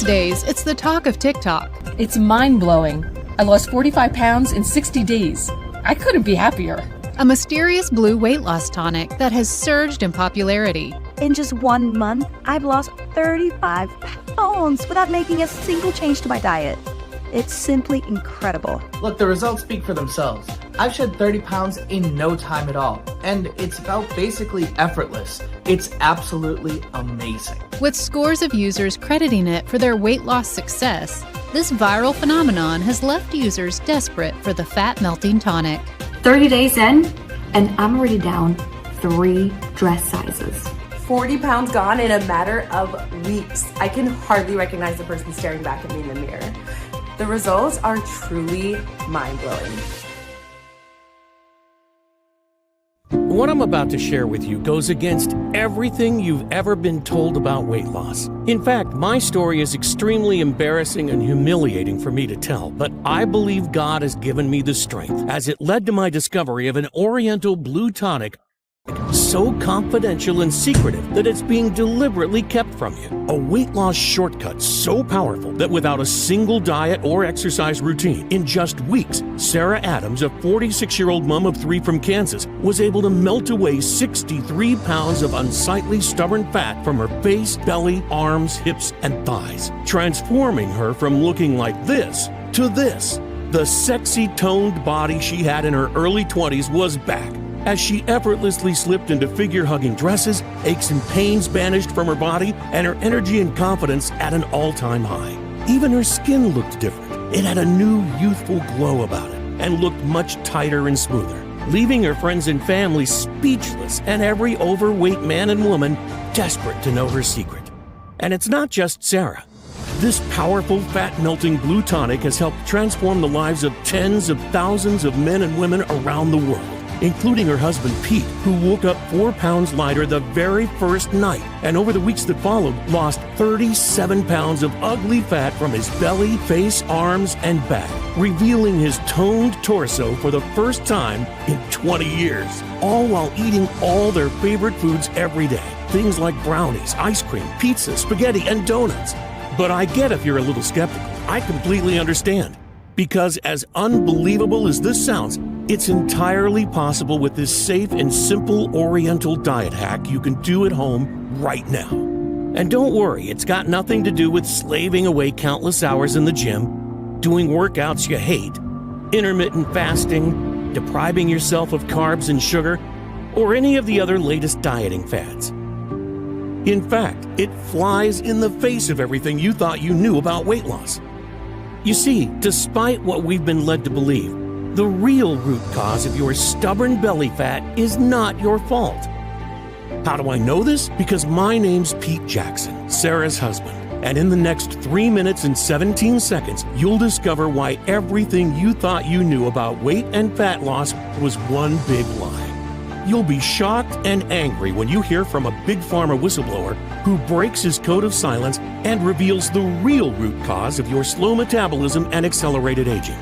days, it's the talk of TikTok. It's mind-blowing. I lost 45 pounds in 60 days. I couldn't be happier. A mysterious blue weight loss tonic that has surged in popularity. In just 1 month, I've lost 35 pounds without making a single change to my diet. It's simply incredible. Look, the results speak for themselves. I've shed 30 pounds in no time at all, and it's felt basically effortless. It's absolutely amazing. With scores of users crediting it for their weight loss success, this viral phenomenon has left users desperate for the fat-melting tonic. 30 days in, and I'm already down 3 dress sizes. 40 pounds gone in a matter of weeks. I can hardly recognize the person staring back at me in the mirror. The results are truly mind-blowing. What I'm about to share with you goes against everything you've ever been told about weight loss. In fact, my story is extremely embarrassing and humiliating for me to tell, but I believe God has given me the strength, as it led to my discovery of an Oriental Blue Tonic so confidential and secretive that it's being deliberately kept from you. A weight loss shortcut so powerful that without a single diet or exercise routine, in just weeks, Sarah Adams, a 46-year-old mom of 3 from Kansas, was able to melt away 63 pounds of unsightly, stubborn fat from her face, belly, arms, hips, and thighs, transforming her from looking like this to this. The sexy, toned body she had in her early 20s was back, as she effortlessly slipped into figure-hugging dresses, aches and pains vanished from her body, and her energy and confidence at an all-time high. Even her skin looked different. It had a new, youthful glow about it, and looked much tighter and smoother, leaving her friends and family speechless, and every overweight man and woman desperate to know her secret. And it's not just Sarah. This powerful, fat-melting Blue Tonic has helped transform the lives of tens of thousands of men and women around the world, including her husband Pete, who woke up 4 pounds lighter the very first night, and over the weeks that followed, lost 37 pounds of ugly fat from his belly, face, arms, and back, revealing his toned torso for the first time in 20 years, all while eating all their favorite foods every day. Things like brownies, ice cream, pizza, spaghetti, and donuts. But I get if you're a little skeptical. I completely understand. Because as unbelievable as this sounds, it's entirely possible with this safe and simple Oriental diet hack you can do at home right now. And don't worry, it's got nothing to do with slaving away countless hours in the gym, doing workouts you hate, intermittent fasting, depriving yourself of carbs and sugar, or any of the other latest dieting fads. In fact, it flies in the face of everything you thought you knew about weight loss. You see, despite what we've been led to believe, the real root cause of your stubborn belly fat is not your fault. How do I know this? Because my name's Pete Jackson, Sarah's husband, and in the next 3 minutes and 17 seconds, you'll discover why everything you thought you knew about weight and fat loss was one big lie. You'll be shocked and angry when you hear from a big pharma whistleblower who breaks his code of silence and reveals the real root cause of your slow metabolism and accelerated aging.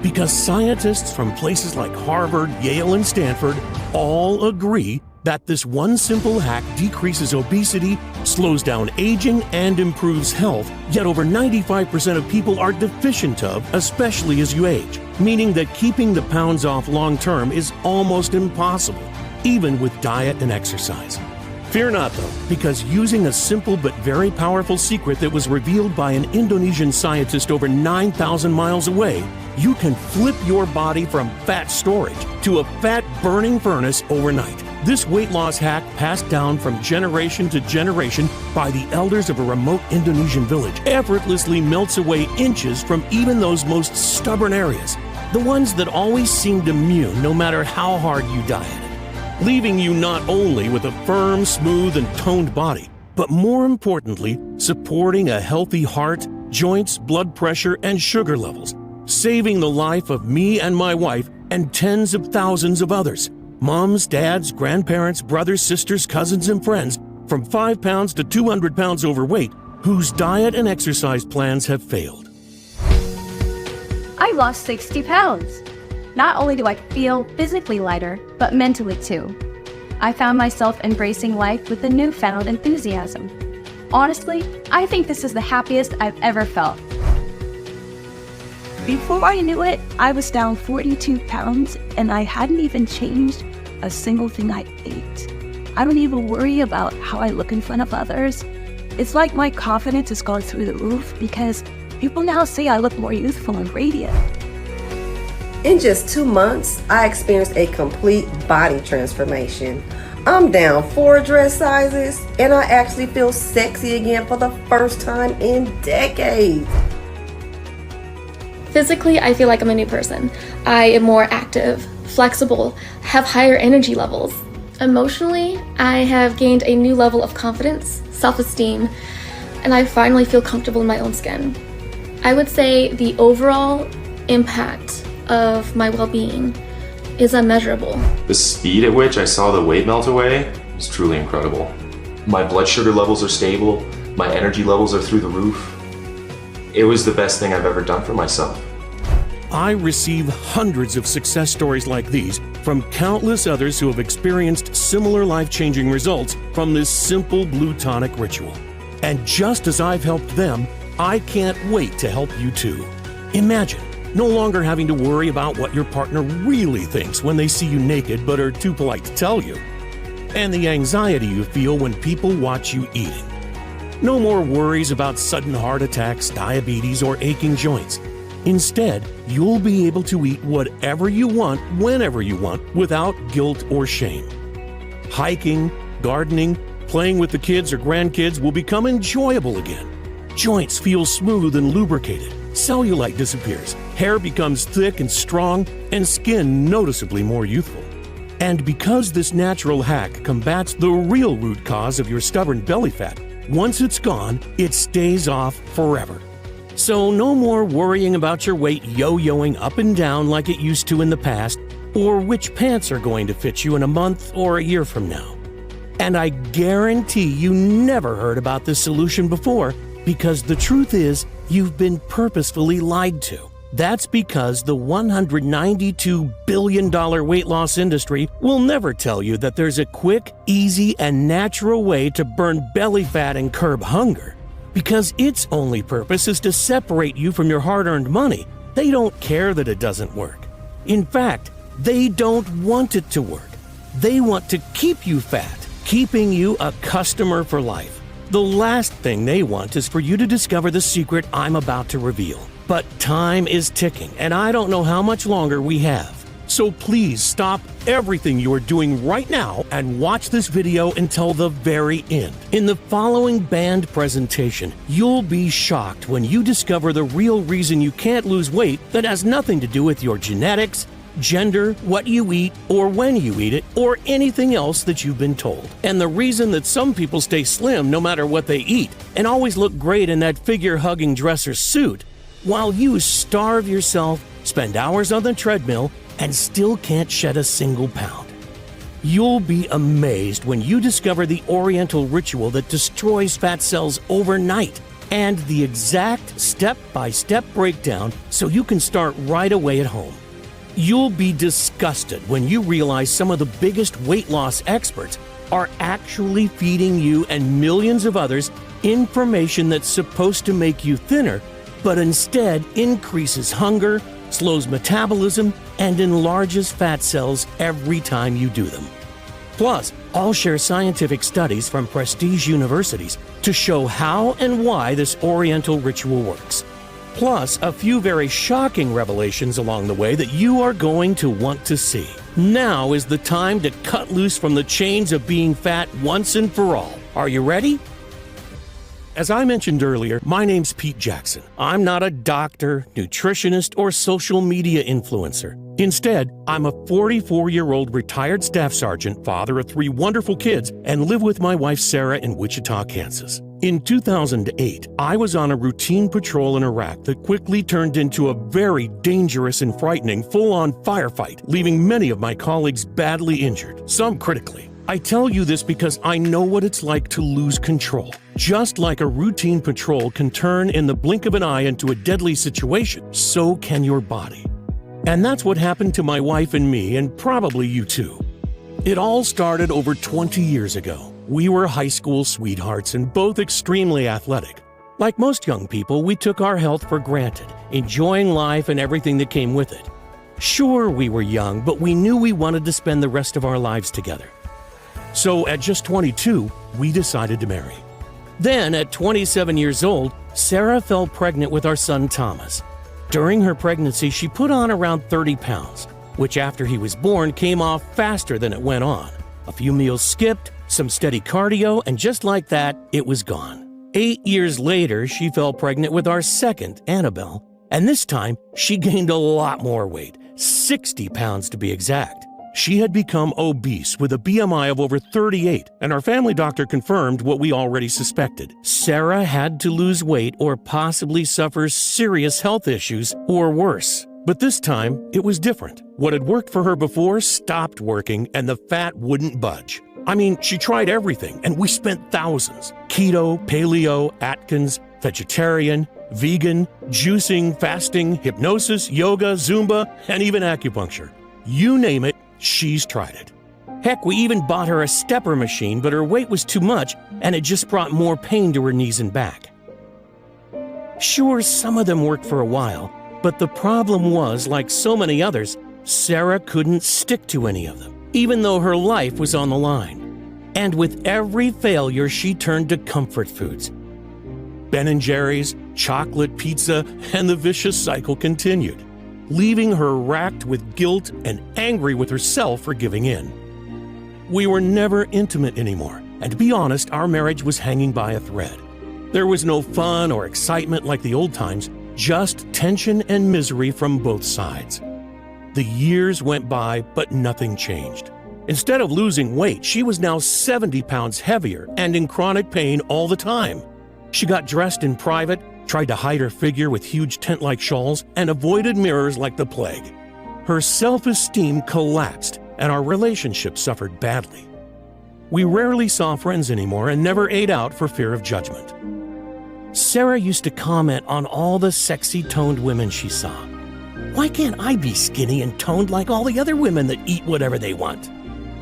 Because scientists from places like Harvard, Yale, and Stanford all agree that this one simple hack decreases obesity, slows down aging, and improves health, yet over 95% of people are deficient of, especially as you age, meaning that keeping the pounds off long-term is almost impossible, even with diet and exercise. Fear not, though, because using a simple but very powerful secret that was revealed by an Indonesian scientist over 9,000 miles away, you can flip your body from fat storage to a fat-burning furnace overnight. This weight loss hack, passed down from generation to generation by the elders of a remote Indonesian village, effortlessly melts away inches from even those most stubborn areas, the ones that always seemed immune no matter how hard you dieted, leaving you not only with a firm, smooth, and toned body, but more importantly, supporting a healthy heart, joints, blood pressure, and sugar levels, saving the life of me and my wife and tens of thousands of others. Moms, dads, grandparents, brothers, sisters, cousins, and friends from 5 pounds to 200 pounds overweight whose diet and exercise plans have failed. I lost 60 pounds. Not only do I feel physically lighter, but mentally too. I found myself embracing life with a newfound enthusiasm. Honestly, I think this is the happiest I've ever felt. Before I knew it, I was down 42 pounds and I hadn't even changed a single thing I ate. I don't even worry about how I look in front of others. It's like my confidence has gone through the roof because people now say I look more youthful and radiant. In just 2 months, I experienced a complete body transformation. I'm down 4 dress sizes and I actually feel sexy again for the first time in decades. Physically, I feel like I'm a new person. I am more active, flexible, have higher energy levels. Emotionally, I have gained a new level of confidence, self-esteem, and I finally feel comfortable in my own skin. I would say the overall impact of my well-being is unmeasurable. The speed at which I saw the weight melt away was truly incredible. My blood sugar levels are stable, my energy levels are through the roof. It was the best thing I've ever done for myself. I receive hundreds of success stories like these from countless others who have experienced similar life-changing results from this simple Blue Tonic ritual. And just as I've helped them, I can't wait to help you too. Imagine no longer having to worry about what your partner really thinks when they see you naked but are too polite to tell you. And the anxiety you feel when people watch you eating. No more worries about sudden heart attacks, diabetes, or aching joints. Instead, you'll be able to eat whatever you want, whenever you want, without guilt or shame. Hiking, gardening, playing with the kids or grandkids will become enjoyable again. Joints feel smooth and lubricated. Cellulite disappears. Hair becomes thick and strong, and skin noticeably more youthful. And because this natural hack combats the real root cause of your stubborn belly fat, once it's gone, it stays off forever. So no more worrying about your weight yo-yoing up and down like it used to in the past, or which pants are going to fit you in a month or a year from now. And I guarantee you never heard about this solution before, because the truth is, you've been purposefully lied to. That's because the $192 billion weight loss industry will never tell you that there's a quick, easy, and natural way to burn belly fat and curb hunger. Because its only purpose is to separate you from your hard-earned money. They don't care that it doesn't work. In fact, they don't want it to work. They want to keep you fat, keeping you a customer for life. The last thing they want is for you to discover the secret I'm about to reveal. But time is ticking, and I don't know how much longer we have. So please stop everything you are doing right now and watch this video until the very end. In the following band presentation, you'll be shocked when you discover the real reason you can't lose weight that has nothing to do with your genetics, gender, what you eat, or when you eat it, or anything else that you've been told. And the reason that some people stay slim no matter what they eat and always look great in that figure-hugging dresser suit, while you starve yourself, spend hours on the treadmill, and still can't shed a single pound. You'll be amazed when you discover the Oriental ritual that destroys fat cells overnight and the exact step-by-step breakdown so you can start right away at home. You'll be disgusted when you realize some of the biggest weight loss experts are actually feeding you and millions of others information that's supposed to make you thinner, but instead increases hunger, slows metabolism, and enlarges fat cells every time you do them. Plus, I'll share scientific studies from prestige universities to show how and why this Oriental ritual works. Plus, a few very shocking revelations along the way that you are going to want to see. Now is the time to cut loose from the chains of being fat once and for all. Are you ready? As I mentioned earlier, my name's Pete Jackson. I'm not a doctor, nutritionist, or social media influencer. Instead, I'm a 44-year-old retired staff sergeant, father of 3 wonderful kids, and live with my wife Sarah in Wichita, Kansas. In 2008, I was on a routine patrol in Iraq that quickly turned into a very dangerous and frightening full-on firefight, leaving many of my colleagues badly injured, some critically. I tell you this because I know what it's like to lose control. Just like a routine patrol can turn in the blink of an eye into a deadly situation, so can your body. And that's what happened to my wife and me, and probably you too. It all started over 20 years ago. We were high school sweethearts and both extremely athletic. Like most young people, we took our health for granted, enjoying life and everything that came with it. Sure, we were young, but we knew we wanted to spend the rest of our lives together. So at just 22, we decided to marry. Then, at 27 years old, Sarah fell pregnant with our son Thomas. During her pregnancy, she put on around 30 pounds, which after he was born came off faster than it went on. A few meals skipped, some steady cardio, and just like that, it was gone. 8 years later, she fell pregnant with our second, Annabelle, and this time she gained a lot more weight, 60 pounds to be exact. She had become obese with a BMI of over 38, and our family doctor confirmed what we already suspected. Sarah had to lose weight or possibly suffer serious health issues or worse. But this time, it was different. What had worked for her before stopped working, and the fat wouldn't budge. I mean, she tried everything, and we spent thousands. Keto, paleo, Atkins, vegetarian, vegan, juicing, fasting, hypnosis, yoga, Zumba, and even acupuncture. You name it, she's tried it. Heck, we even bought her a stepper machine, but her weight was too much, and it just brought more pain to her knees and back. Sure, some of them worked for a while, but the problem was, like so many others, Sarah couldn't stick to any of them, even though her life was on the line. And with every failure, she turned to comfort foods. Ben & Jerry's, chocolate, pizza, and the vicious cycle continued, leaving her racked with guilt and angry with herself for giving in. We were never intimate anymore, and to be honest, our marriage was hanging by a thread. There was no fun or excitement like the old times, just tension and misery from both sides. The years went by, but nothing changed. Instead of losing weight, she was now 70 pounds heavier and in chronic pain all the time. She got dressed in private, tried to hide her figure with huge tent-like shawls, and avoided mirrors like the plague. Her self-esteem collapsed, and our relationship suffered badly. We rarely saw friends anymore and never ate out for fear of judgment. Sarah used to comment on all the sexy toned women she saw. Why can't I be skinny and toned like all the other women that eat whatever they want?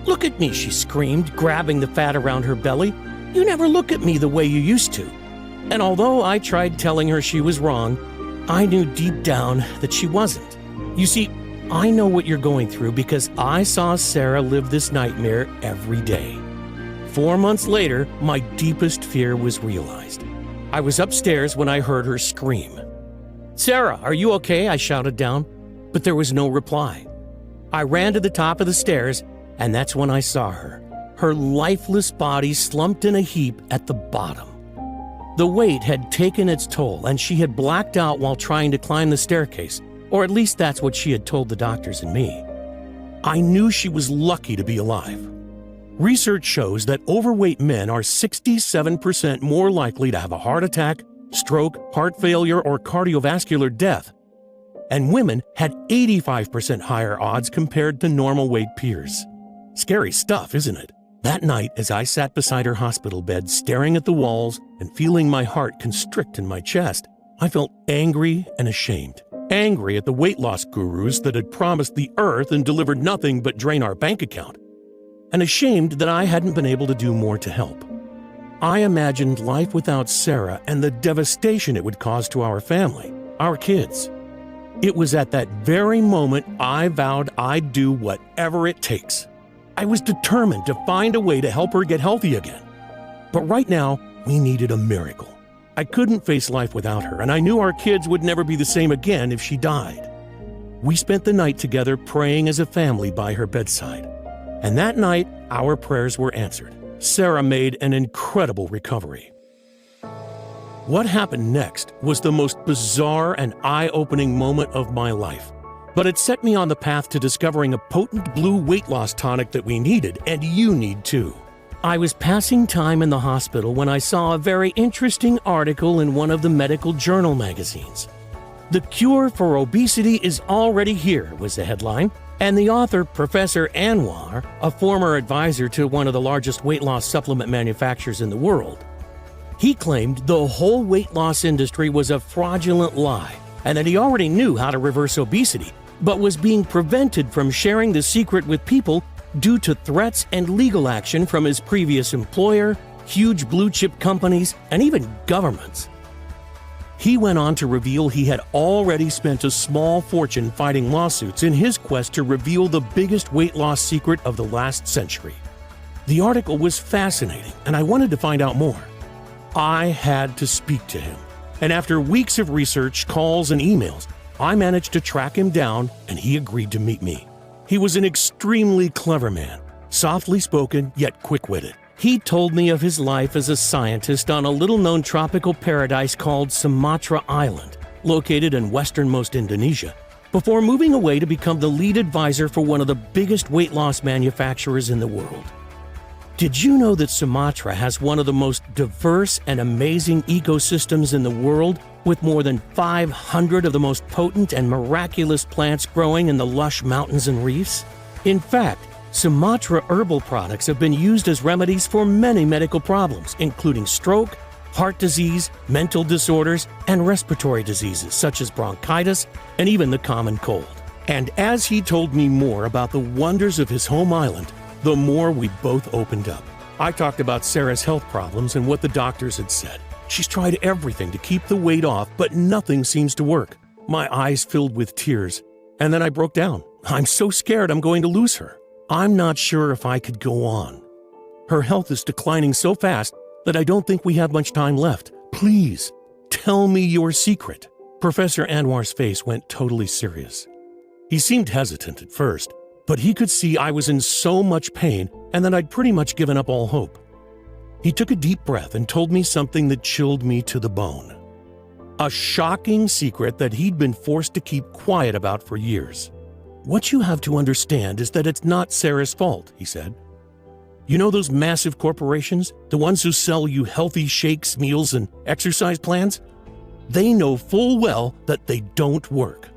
Look at me, she screamed, grabbing the fat around her belly. You never look at me the way you used to. And although I tried telling her she was wrong, I knew deep down that she wasn't. You see, I know what you're going through because I saw Sarah live this nightmare every day. 4 months later, my deepest fear was realized. I was upstairs when I heard her scream. Sarah, are you okay? I shouted down, but there was no reply. I ran to the top of the stairs, and that's when I saw her. Her lifeless body slumped in a heap at the bottom. The weight had taken its toll, and she had blacked out while trying to climb the staircase, or at least that's what she had told the doctors and me. I knew she was lucky to be alive. Research shows that overweight men are 67% more likely to have a heart attack, stroke, heart failure, or cardiovascular death. And women had 85% higher odds compared to normal weight peers. Scary stuff, isn't it? That night, as I sat beside her hospital bed, staring at the walls and feeling my heart constrict in my chest, I felt angry and ashamed. Angry at the weight loss gurus that had promised the earth and delivered nothing but drain our bank account. And ashamed that I hadn't been able to do more to help. I imagined life without Sarah and the devastation it would cause to our family, our kids. It was at that very moment I vowed I'd do whatever it takes. I was determined to find a way to help her get healthy again. But right now, we needed a miracle. I couldn't face life without her, and I knew our kids would never be the same again if she died. We spent the night together praying as a family by her bedside. And that night, our prayers were answered. Sarah made an incredible recovery. What happened next was the most bizarre and eye-opening moment of my life. But it set me on the path to discovering a potent blue weight loss tonic that we needed, and you need too. I was passing time in the hospital when I saw a very interesting article in one of the medical journal magazines. "The cure for obesity is already here," was the headline. And the author, Professor Anwar, a former advisor to one of the largest weight loss supplement manufacturers in the world, he claimed the whole weight loss industry was a fraudulent lie and that he already knew how to reverse obesity, but was being prevented from sharing the secret with people due to threats and legal action from his previous employer, huge blue-chip companies, and even governments. He went on to reveal he had already spent a small fortune fighting lawsuits in his quest to reveal the biggest weight loss secret of the last century. The article was fascinating, and I wanted to find out more. I had to speak to him, and after weeks of research, calls, and emails, I managed to track him down, and he agreed to meet me. He was an extremely clever man, softly spoken yet quick-witted. He told me of his life as a scientist on a little-known tropical paradise called Sumatra Island, located in westernmost Indonesia, before moving away to become the lead advisor for one of the biggest weight loss manufacturers in the world. Did you know that Sumatra has one of the most diverse and amazing ecosystems in the world, with more than 500 of the most potent and miraculous plants growing in the lush mountains and reefs? In fact, Sumatra herbal products have been used as remedies for many medical problems, including stroke, heart disease, mental disorders, and respiratory diseases such as bronchitis and even the common cold. And as he told me more about the wonders of his home island, the more we both opened up. I talked about Sarah's health problems and what the doctors had said. She's tried everything to keep the weight off, but nothing seems to work. My eyes filled with tears, and then I broke down. I'm so scared I'm going to lose her. I'm not sure if I could go on. Her health is declining so fast that I don't think we have much time left. Please, tell me your secret. Professor Anwar's face went totally serious. He seemed hesitant at first, but he could see I was in so much pain and that I'd pretty much given up all hope. He took a deep breath and told me something that chilled me to the bone. A shocking secret that he'd been forced to keep quiet about for years. What you have to understand is that it's not Sarah's fault, he said. You know those massive corporations, the ones who sell you healthy shakes, meals, and exercise plans? They know full well that they don't work.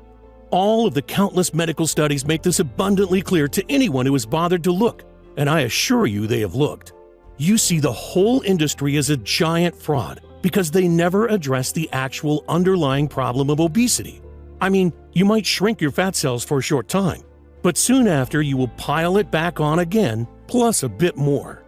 All of the countless medical studies make this abundantly clear to anyone who has bothered to look, and I assure you they have looked. You see the whole industry as a giant fraud because they never address the actual underlying problem of obesity. I mean, you might shrink your fat cells for a short time, but soon after you will pile it back on again, plus a bit more.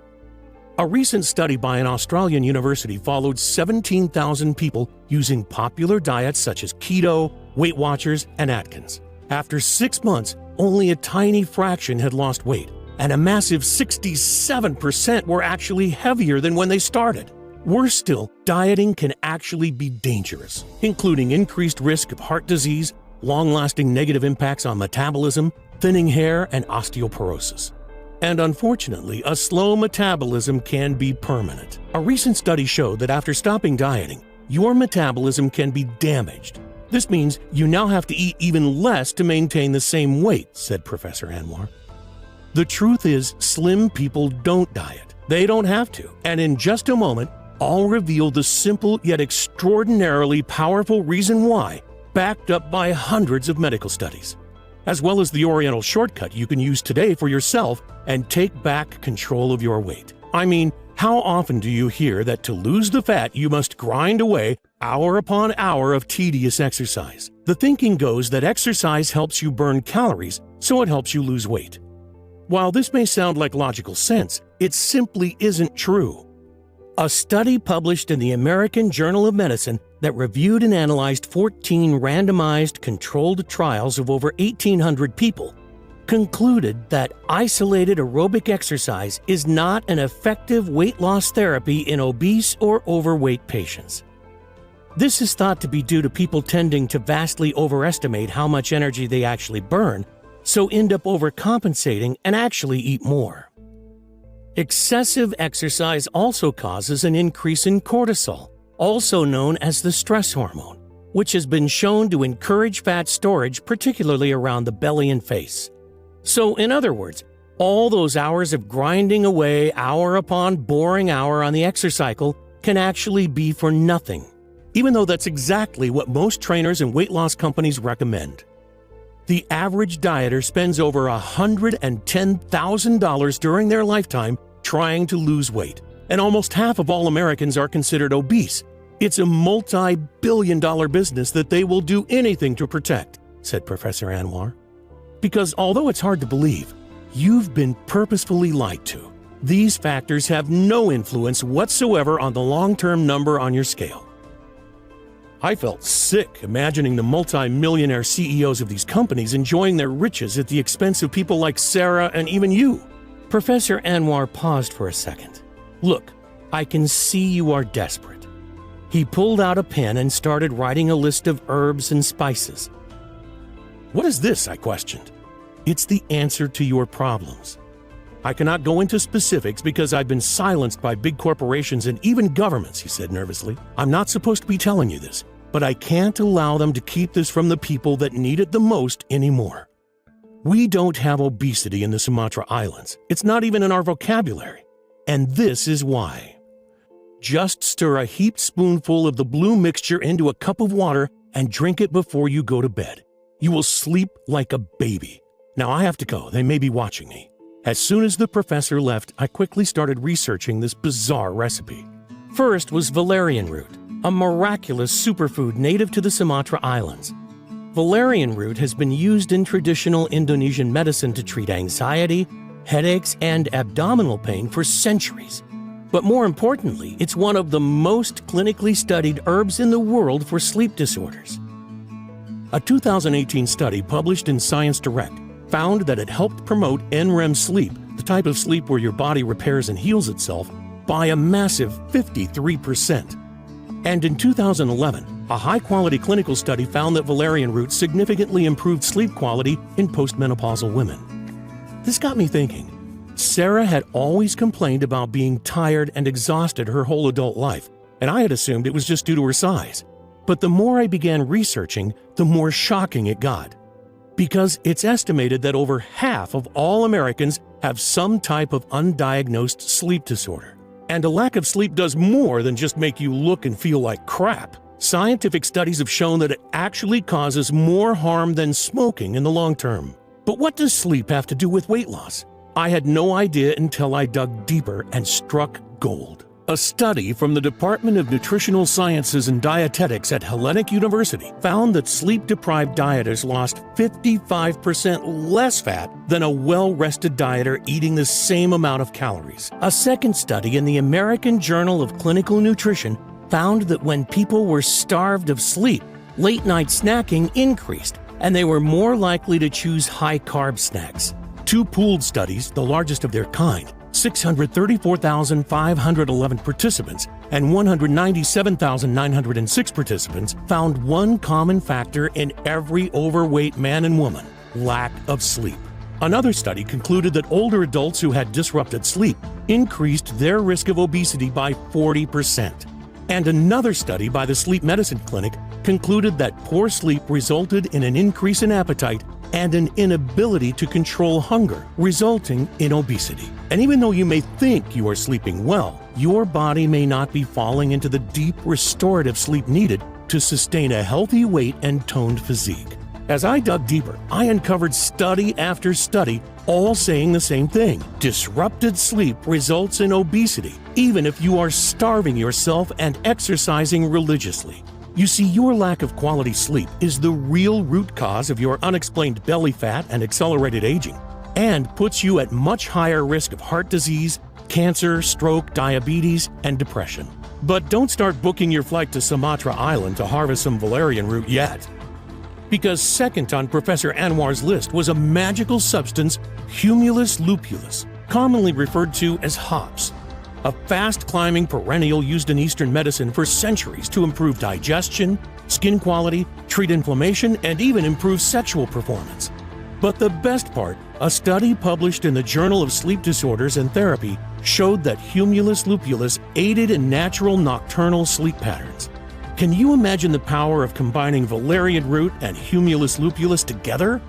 A recent study by an Australian university followed 17,000 people using popular diets such as keto, Weight Watchers, and Atkins. After 6 months, only a tiny fraction had lost weight, and a massive 67% were actually heavier than when they started. Worse still, dieting can actually be dangerous, including increased risk of heart disease, long-lasting negative impacts on metabolism, thinning hair, and osteoporosis. And unfortunately, a slow metabolism can be permanent. A recent study showed that after stopping dieting, your metabolism can be damaged. This means you now have to eat even less to maintain the same weight, said Professor Anwar. The truth is, slim people don't diet. They don't have to. And in just a moment, I'll reveal the simple yet extraordinarily powerful reason why, backed up by hundreds of medical studies, as well as the Oriental shortcut you can use today for yourself and take back control of your weight. I mean, how often do you hear that to lose the fat you must grind away hour upon hour of tedious exercise? The thinking goes that exercise helps you burn calories, so it helps you lose weight. While this may sound like logical sense, it simply isn't true. A study published in the American Journal of Medicine that reviewed and analyzed 14 randomized controlled trials of over 1,800 people concluded that isolated aerobic exercise is not an effective weight loss therapy in obese or overweight patients. This is thought to be due to people tending to vastly overestimate how much energy they actually burn, so end up overcompensating and actually eat more. Excessive exercise also causes an increase in cortisol, also known as the stress hormone, which has been shown to encourage fat storage, particularly around the belly and face. So, in other words, all those hours of grinding away hour upon boring hour on the exercise cycle can actually be for nothing, even though that's exactly what most trainers and weight loss companies recommend. The average dieter spends over $110,000 during their lifetime trying to lose weight, and almost half of all Americans are considered obese. It's a multi-billion-dollar business that they will do anything to protect, said Professor Anwar. Because although it's hard to believe, You've been purposefully lied to. These factors have no influence whatsoever on the long-term number on your scale. I felt sick imagining the multi-millionaire CEOs of these companies enjoying their riches at the expense of people like Sarah and even you. Professor Anwar paused for a second. Look, I can see you are desperate. He pulled out a pen and started writing a list of herbs and spices. What is this? I questioned. It's the answer to your problems. I cannot go into specifics because I've been silenced by big corporations and even governments, he said nervously. I'm not supposed to be telling you this, but I can't allow them to keep this from the people that need it the most anymore. We don't have obesity in the Sumatra Islands. It's not even in our vocabulary. And this is why. Just stir a heaped spoonful of the blue mixture into a cup of water and drink it before you go to bed. You will sleep like a baby. Now I have to go. They may be watching me. As soon as the professor left, I quickly started researching this bizarre recipe. First was valerian root, a miraculous superfood native to the Sumatra Islands. Valerian root has been used in traditional Indonesian medicine to treat anxiety, headaches, and abdominal pain for centuries. But more importantly, it's one of the most clinically studied herbs in the world for sleep disorders. A 2018 study published in Science Direct found that it helped promote NREM sleep, the type of sleep where your body repairs and heals itself, by a massive 53%. And in 2011, a high-quality clinical study found that valerian root significantly improved sleep quality in postmenopausal women. This got me thinking. Sarah had always complained about being tired and exhausted her whole adult life, and I had assumed it was just due to her size. But the more I began researching, the more shocking it got. Because it's estimated that over half of all Americans have some type of undiagnosed sleep disorder. And a lack of sleep does more than just make you look and feel like crap. Scientific studies have shown that it actually causes more harm than smoking in the long term. But what does sleep have to do with weight loss? I had no idea until I dug deeper and struck gold. A study from the Department of Nutritional Sciences and Dietetics at Hellenic University found that sleep-deprived dieters lost 55% less fat than a well-rested dieter eating the same amount of calories. A second study in the American Journal of Clinical Nutrition found that when people were starved of sleep, late-night snacking increased, and they were more likely to choose high-carb snacks. Two pooled studies, the largest of their kind, 634,511 participants and 197,906 participants found one common factor in every overweight man and woman: lack of sleep. Another study concluded that older adults who had disrupted sleep increased their risk of obesity by 40%. And another study by the Sleep Medicine Clinic concluded that poor sleep resulted in an increase in appetite and an inability to control hunger, resulting in obesity. And even though you may think you are sleeping well, your body may not be falling into the deep restorative sleep needed to sustain a healthy weight and toned physique. As I dug deeper, I uncovered study after study, all saying the same thing. Disrupted sleep results in obesity, even if you are starving yourself and exercising religiously. You see, your lack of quality sleep is the real root cause of your unexplained belly fat and accelerated aging, and puts you at much higher risk of heart disease, cancer, stroke, diabetes, and depression. But don't start booking your flight to Sumatra Island to harvest some valerian root yet. Because second on Professor Anwar's list was a magical substance, Humulus lupulus, commonly referred to as hops. A fast-climbing perennial used in Eastern medicine for centuries to improve digestion, skin quality, treat inflammation, and even improve sexual performance. But the best part, a study published in the Journal of Sleep Disorders and Therapy showed that Humulus lupulus aided in natural nocturnal sleep patterns. Can you imagine the power of combining valerian root and Humulus lupulus together?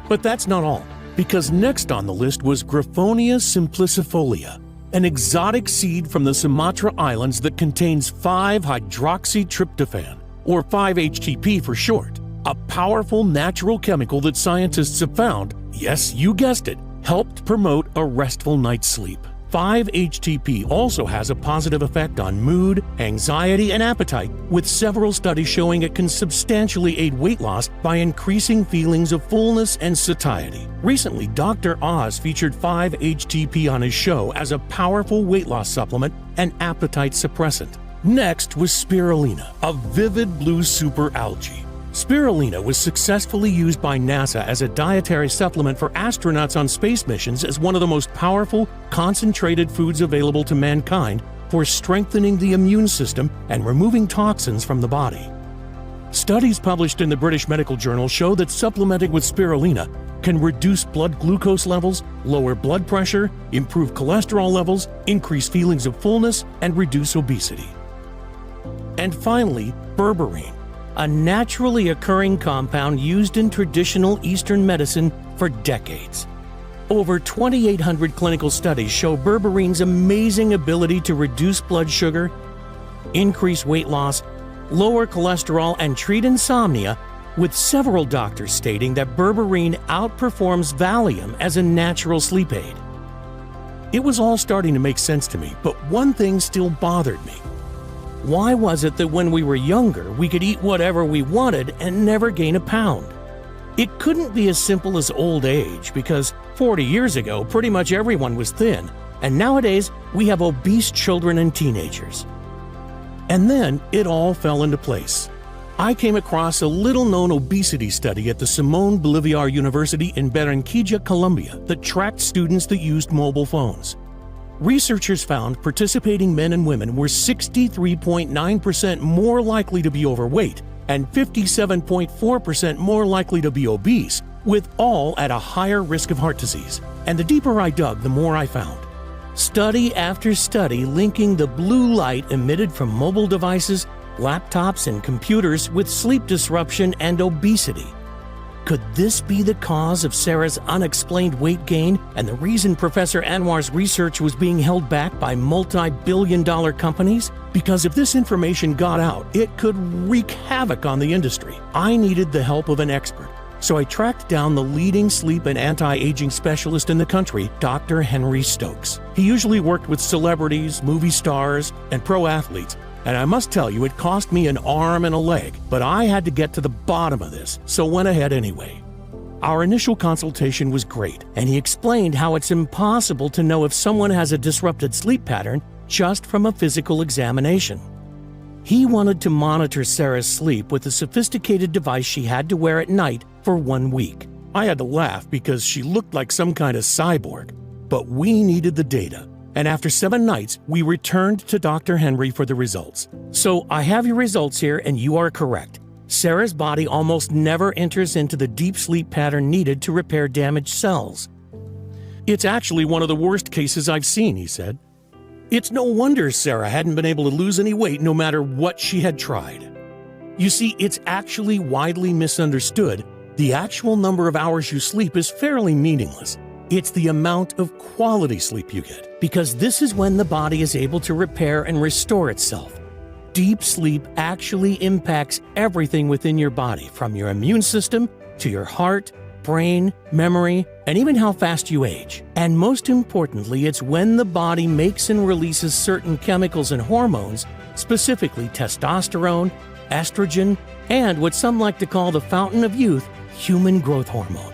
But that's not all, because next on the list was Griffonia simplicifolia, an exotic seed from the Sumatra Islands that contains 5-hydroxytryptophan, or 5-HTP for short, a powerful natural chemical that scientists have found, yes, you guessed it, helped promote a restful night's sleep. 5-HTP also has a positive effect on mood, anxiety, and appetite, with several studies showing it can substantially aid weight loss by increasing feelings of fullness and satiety. Recently, Dr. Oz featured 5-HTP on his show as a powerful weight loss supplement and appetite suppressant. Next was spirulina, a vivid blue super algae. Spirulina was successfully used by NASA as a dietary supplement for astronauts on space missions as one of the most powerful, concentrated foods available to mankind for strengthening the immune system and removing toxins from the body. Studies published in the British Medical Journal show that supplementing with spirulina can reduce blood glucose levels, lower blood pressure, improve cholesterol levels, increase feelings of fullness, and reduce obesity. And finally, berberine, a naturally occurring compound used in traditional Eastern medicine for decades. Over 2,800 clinical studies show berberine's amazing ability to reduce blood sugar, increase weight loss, lower cholesterol, and treat insomnia, with several doctors stating that berberine outperforms Valium as a natural sleep aid. It was all starting to make sense to me, but one thing still bothered me. Why was it that when we were younger, we could eat whatever we wanted and never gain a pound? It couldn't be as simple as old age, because 40 years ago, pretty much everyone was thin, and nowadays we have obese children and teenagers. And then it all fell into place. I came across a little-known obesity study at the Simón Bolívar University in Barranquilla, Colombia, that tracked students that used mobile phones. Researchers found participating men and women were 63.9% more likely to be overweight and 57.4% more likely to be obese, with all at a higher risk of heart disease. And the deeper I dug, the more I found. Study after study linking the blue light emitted from mobile devices, laptops, and computers with sleep disruption and obesity. Could this be the cause of Sarah's unexplained weight gain and the reason Professor Anwar's research was being held back by multi-billion-dollar companies? Because if this information got out, it could wreak havoc on the industry. I needed the help of an expert, so I tracked down the leading sleep and anti-aging specialist in the country, Dr. Henry Stokes. He usually worked with celebrities, movie stars, and pro athletes, and I must tell you, it cost me an arm and a leg, but I had to get to the bottom of this, so went ahead anyway. Our initial consultation was great, and he explained how it's impossible to know if someone has a disrupted sleep pattern just from a physical examination. He wanted to monitor Sarah's sleep with a sophisticated device she had to wear at night for 1 week. I had to laugh because she looked like some kind of cyborg, but we needed the data. And after 7 nights, we returned to Dr. Henry for the results. So I have your results here, and you are correct. Sarah's body almost never enters into the deep sleep pattern needed to repair damaged cells. It's actually one of the worst cases I've seen, he said. It's no wonder Sarah hadn't been able to lose any weight no matter what she had tried. You see, it's actually widely misunderstood. The actual number of hours you sleep is fairly meaningless. It's the amount of quality sleep you get, because this is when the body is able to repair and restore itself. Deep sleep actually impacts everything within your body, from your immune system to your heart, brain, memory, and even how fast you age. And most importantly, it's when the body makes and releases certain chemicals and hormones, specifically testosterone, estrogen, and what some like to call the fountain of youth, human growth hormone.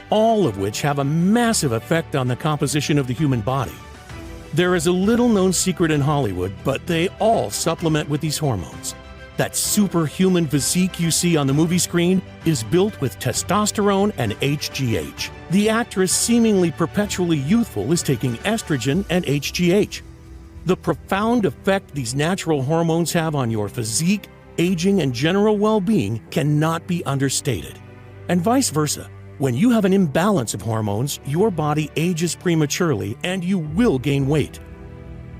All of which have a massive effect on the composition of the human body. There is a little-known secret in Hollywood, but they all supplement with these hormones. That superhuman physique you see on the movie screen is built with testosterone and HGH. The actress, seemingly perpetually youthful, is taking estrogen and HGH. The profound effect these natural hormones have on your physique, aging, and general well-being cannot be understated. And vice versa. When you have an imbalance of hormones, your body ages prematurely and you will gain weight.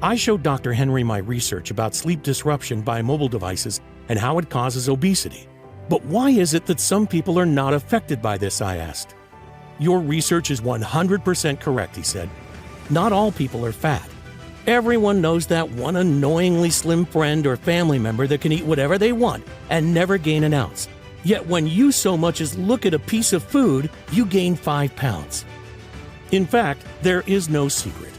I showed Dr. Henry my research about sleep disruption by mobile devices and how it causes obesity. But why is it that some people are not affected by this, I asked. Your research is 100% correct, he said. Not all people are fat. Everyone knows that one annoyingly slim friend or family member that can eat whatever they want and never gain an ounce. Yet when you so much as look at a piece of food, you gain 5 pounds. In fact, there is no secret.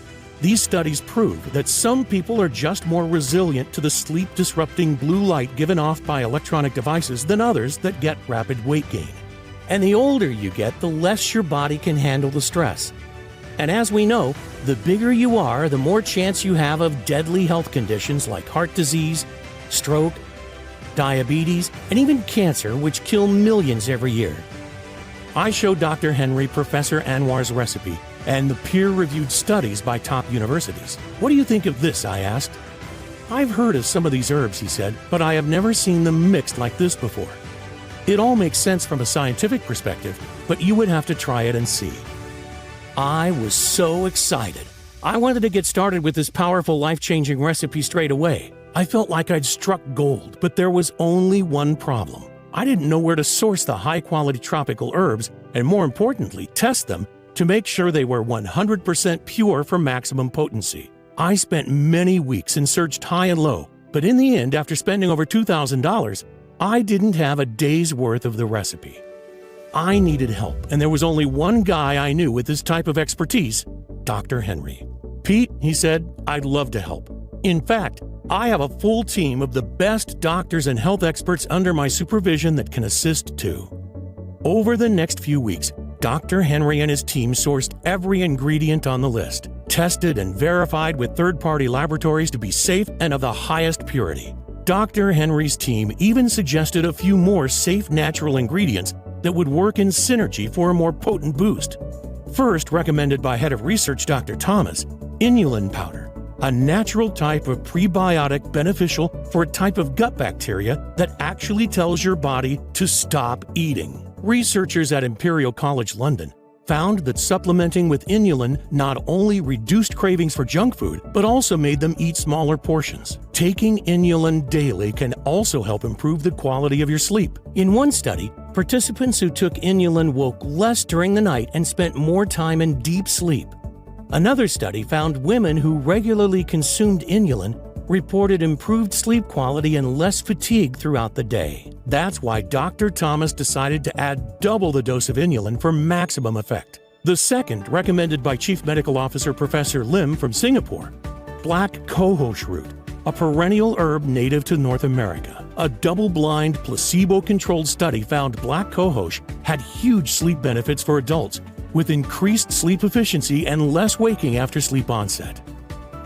These studies prove that some people are just more resilient to the sleep-disrupting blue light given off by electronic devices than others that get rapid weight gain. And the older you get, the less your body can handle the stress. And as we know, the bigger you are, the more chance you have of deadly health conditions like heart disease, stroke, diabetes, and even cancer, which kill millions every year. I showed Dr. Henry Professor Anwar's recipe and the peer-reviewed studies by top universities. What do you think of this? I asked. I've heard of some of these herbs, he said, but I have never seen them mixed like this before. It all makes sense from a scientific perspective, but you would have to try it and see. I was so excited. I wanted to get started with this powerful, life-changing recipe straight away. I felt like I'd struck gold, but there was only one problem. I didn't know where to source the high-quality tropical herbs, and more importantly, test them to make sure they were 100% pure for maximum potency. I spent many weeks and searched high and low, but in the end, after spending over $2,000, I didn't have a day's worth of the recipe. I needed help, and there was only one guy I knew with this type of expertise, Dr. Henry. Pete, he said, I'd love to help. In fact, I have a full team of the best doctors and health experts under my supervision that can assist too. Over the next few weeks, Dr. Henry and his team sourced every ingredient on the list, tested and verified with third-party laboratories to be safe and of the highest purity. Dr. Henry's team even suggested a few more safe natural ingredients that would work in synergy for a more potent boost. First recommended by Head of Research Dr. Thomas, inulin powder, a natural type of prebiotic beneficial for a type of gut bacteria that actually tells your body to stop eating. Researchers at Imperial College London found that supplementing with inulin not only reduced cravings for junk food, but also made them eat smaller portions. Taking inulin daily can also help improve the quality of your sleep. In one study, participants who took inulin woke less during the night and spent more time in deep sleep. Another study found women who regularly consumed inulin reported improved sleep quality and less fatigue throughout the day. That's why Dr. Thomas decided to add double the dose of inulin for maximum effect. The second, recommended by Chief Medical Officer Professor Lim from Singapore, black cohosh root, a perennial herb native to North America. A double-blind, placebo-controlled study found black cohosh had huge sleep benefits for adults, with increased sleep efficiency and less waking after sleep onset.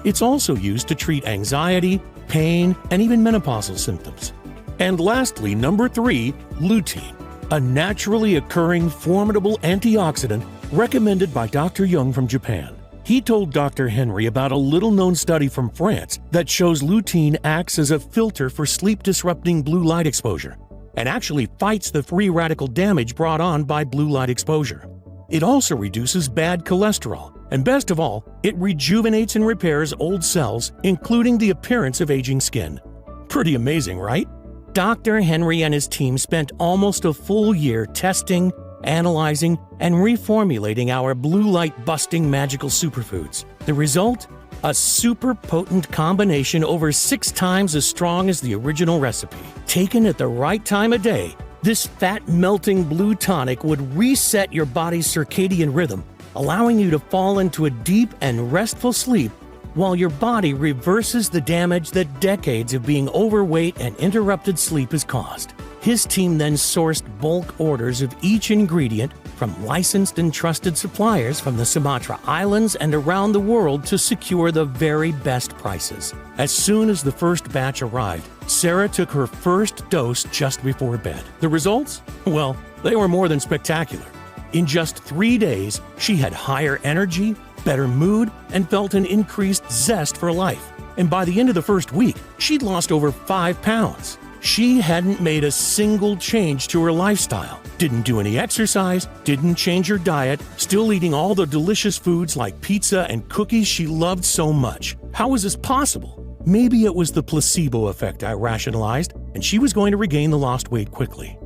It's also used to treat anxiety, pain, and even menopausal symptoms. And lastly, number 3, lutein, a naturally occurring formidable antioxidant recommended by Dr. Young from Japan. He told Dr. Henry about a little-known study from France that shows lutein acts as a filter for sleep-disrupting blue light exposure and actually fights the free radical damage brought on by blue light exposure. It also reduces bad cholesterol, and best of all, it rejuvenates and repairs old cells, including the appearance of aging skin. Pretty amazing, right? Dr. Henry and his team spent almost a full year testing, analyzing, and reformulating our blue light-busting magical superfoods. The result? A super potent combination over 6 times as strong as the original recipe. Taken at the right time of day, this fat-melting blue tonic would reset your body's circadian rhythm, allowing you to fall into a deep and restful sleep while your body reverses the damage that decades of being overweight and interrupted sleep has caused. His team then sourced bulk orders of each ingredient from licensed and trusted suppliers from the Sumatra Islands and around the world to secure the very best prices. As soon as the first batch arrived, Sarah took her first dose just before bed. The results? Well, they were more than spectacular. In just 3 days, she had higher energy, better mood, and felt an increased zest for life. And by the end of the first week, she'd lost over 5 pounds. She hadn't made a single change to her lifestyle, didn't do any exercise, didn't change her diet, still eating all the delicious foods like pizza and cookies she loved so much. How was this possible? Maybe it was the placebo effect, I rationalized, and she was going to regain the lost weight quickly.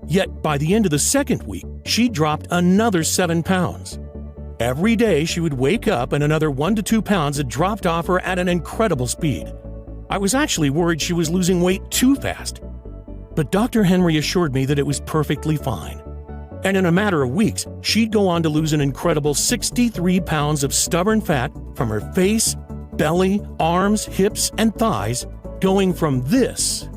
Yet by the end of the second week, she dropped another 7 pounds. Every day she would wake up and another 1 to 2 pounds had dropped off her at an incredible speed. I was actually worried she was losing weight too fast. But Dr. Henry assured me that it was perfectly fine. And in a matter of weeks, she'd go on to lose an incredible 63 pounds of stubborn fat from her face, belly, arms, hips, and thighs, going from this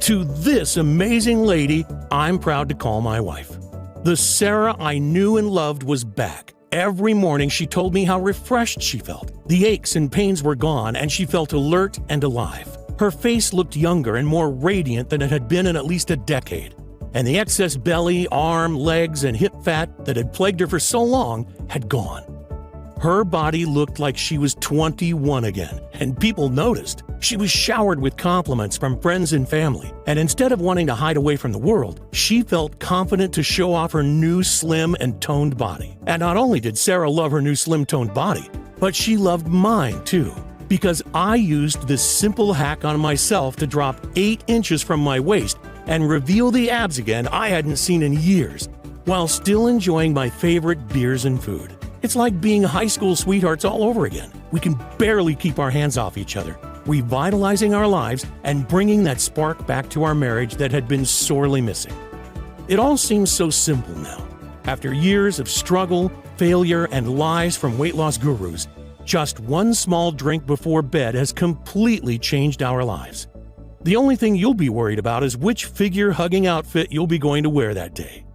to this amazing lady I'm proud to call my wife. The Sarah I knew and loved was back. Every morning she told me how refreshed she felt. The aches and pains were gone, and she felt alert and alive. Her face looked younger and more radiant than it had been in at least a decade. And the excess belly, arm, legs, and hip fat that had plagued her for so long had gone. Her body looked like she was 21 again, and people noticed. She was showered with compliments from friends and family, and instead of wanting to hide away from the world, she felt confident to show off her new slim and toned body. And not only did Sarah love her new slim-toned body, but she loved mine too, because I used this simple hack on myself to drop 8 inches from my waist and reveal the abs again I hadn't seen in years, while still enjoying my favorite beers and food. It's like being high school sweethearts all over again. We can barely keep our hands off each other, revitalizing our lives and bringing that spark back to our marriage that had been sorely missing. It all seems so simple now. After years of struggle, failure, and lies from weight loss gurus, just one small drink before bed has completely changed our lives. The only thing you'll be worried about is which figure-hugging outfit you'll be going to wear that day.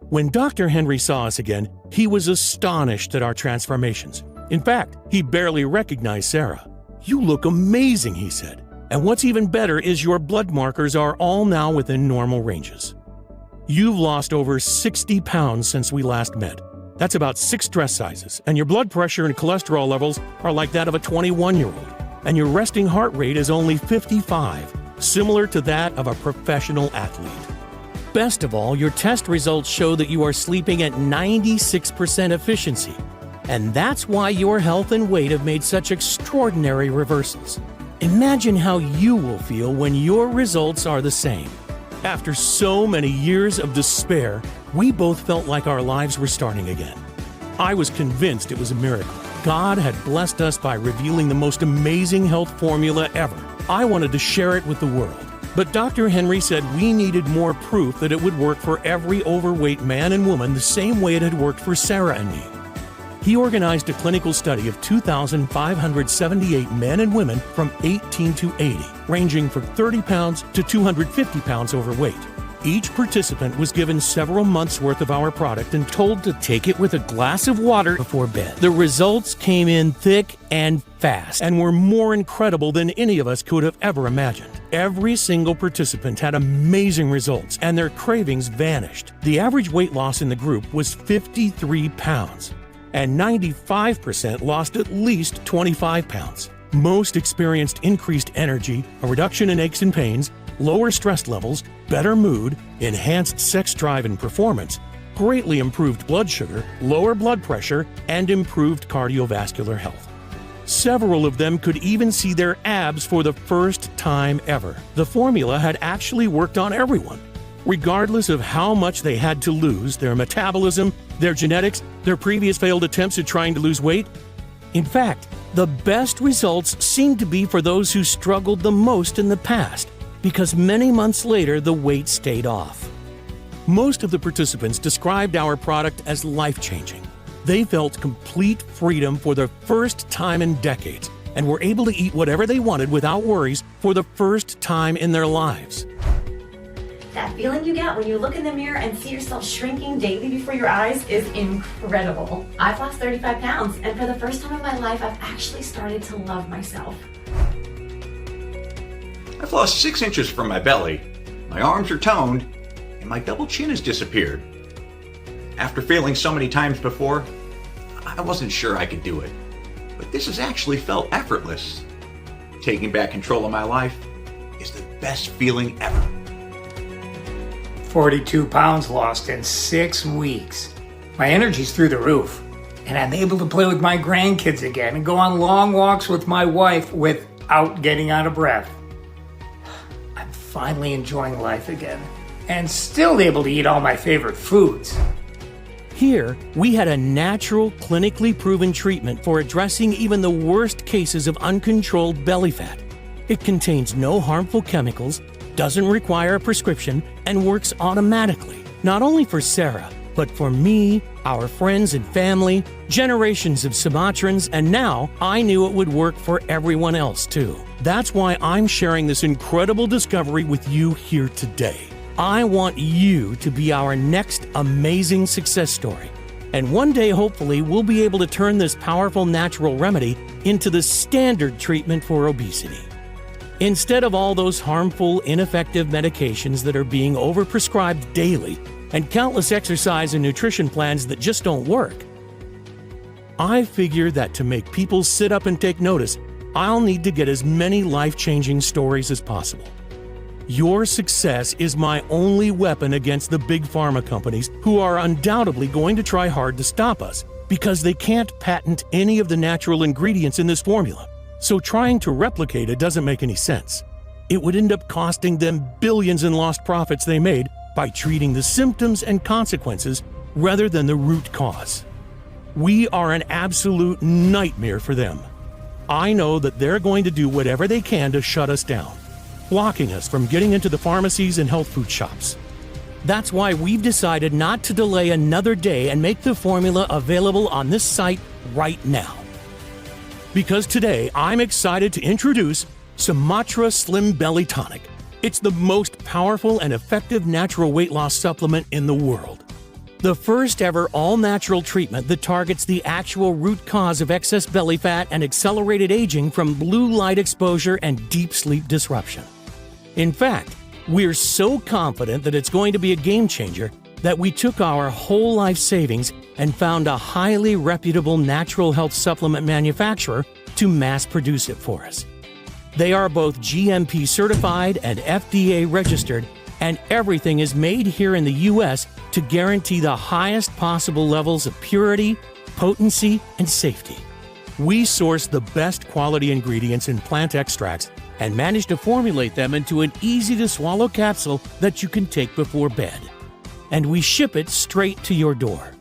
When Dr. Henry saw us again, he was astonished at our transformations. In fact, he barely recognized Sarah. "You look amazing," he said. "And what's even better is your blood markers are all now within normal ranges. You've lost over 60 pounds since we last met. That's about 6 dress sizes, and your blood pressure and cholesterol levels are like that of a 21-year-old. And your resting heart rate is only 55, similar to that of a professional athlete. Best of all, your test results show that you are sleeping at 96% efficiency. And that's why your health and weight have made such extraordinary reversals. Imagine how you will feel when your results are the same." After so many years of despair, we both felt like our lives were starting again. I was convinced it was a miracle. God had blessed us by revealing the most amazing health formula ever. I wanted to share it with the world. But Dr. Henry said we needed more proof that it would work for every overweight man and woman the same way it had worked for Sarah and me. He organized a clinical study of 2,578 men and women from 18 to 80, ranging from 30 pounds to 250 pounds overweight. Each participant was given several months' worth of our product and told to take it with a glass of water before bed. The results came in thick and fast and were more incredible than any of us could have ever imagined. Every single participant had amazing results and their cravings vanished. The average weight loss in the group was 53 pounds, and 95% lost at least 25 pounds. Most experienced increased energy, a reduction in aches and pains, lower stress levels, better mood, enhanced sex drive and performance, greatly improved blood sugar, lower blood pressure, and improved cardiovascular health. Several of them could even see their abs for the first time ever. The formula had actually worked on everyone, regardless of how much they had to lose, their metabolism, their genetics, their previous failed attempts at trying to lose weight. In fact, the best results seemed to be for those who struggled the most in the past, because many months later the weight stayed off. Most of the participants described our product as life-changing. They felt complete freedom for the first time in decades and were able to eat whatever they wanted without worries for the first time in their lives. That feeling you get when you look in the mirror and see yourself shrinking daily before your eyes is incredible. I've lost 35 pounds, and for the first time in my life, I've actually started to love myself. I've lost 6 inches from my belly, my arms are toned, and my double chin has disappeared. After failing so many times before, I wasn't sure I could do it. But this has actually felt effortless. Taking back control of my life is the best feeling ever. 42 pounds lost in 6 weeks. My energy's through the roof, and I'm able to play with my grandkids again and go on long walks with my wife without getting out of breath. I'm finally enjoying life again, and still able to eat all my favorite foods. Here, we had a natural, clinically proven treatment for addressing even the worst cases of uncontrolled belly fat. It contains no harmful chemicals, doesn't require a prescription, and works automatically, not only for Sarah, But for me, our friends and family, generations of Sumatrans, and now I knew it would work for everyone else too. That's why I'm sharing this incredible discovery with you here today. I want you to be our next amazing success story. And one day, hopefully, we'll be able to turn this powerful natural remedy into the standard treatment for obesity. Instead of all those harmful, ineffective medications that are being overprescribed daily and countless exercise and nutrition plans that just don't work, I figure that to make people sit up and take notice, I'll need to get as many life-changing stories as possible. Your success is my only weapon against the big pharma companies who are undoubtedly going to try hard to stop us because they can't patent any of the natural ingredients in this formula. So trying to replicate it doesn't make any sense. It would end up costing them billions in lost profits they made by treating the symptoms and consequences rather than the root cause. We are an absolute nightmare for them. I know that they're going to do whatever they can to shut us down, blocking us from getting into the pharmacies and health food shops. That's why we've decided not to delay another day and make the formula available on this site right now. Because today, I'm excited to introduce Sumatra Slim Belly Tonic. It's the most powerful and effective natural weight loss supplement in the world. The first ever all-natural treatment that targets the actual root cause of excess belly fat and accelerated aging from blue light exposure and deep sleep disruption. In fact, we're so confident that it's going to be a game changer that we took our whole life savings and found a highly reputable natural health supplement manufacturer to mass produce it for us. They are both GMP certified and FDA registered, and everything is made here in the U.S. to guarantee the highest possible levels of purity, potency, and safety. We source the best quality ingredients in plant extracts and manage to formulate them into an easy-to-swallow capsule that you can take before bed. And we ship it straight to your door.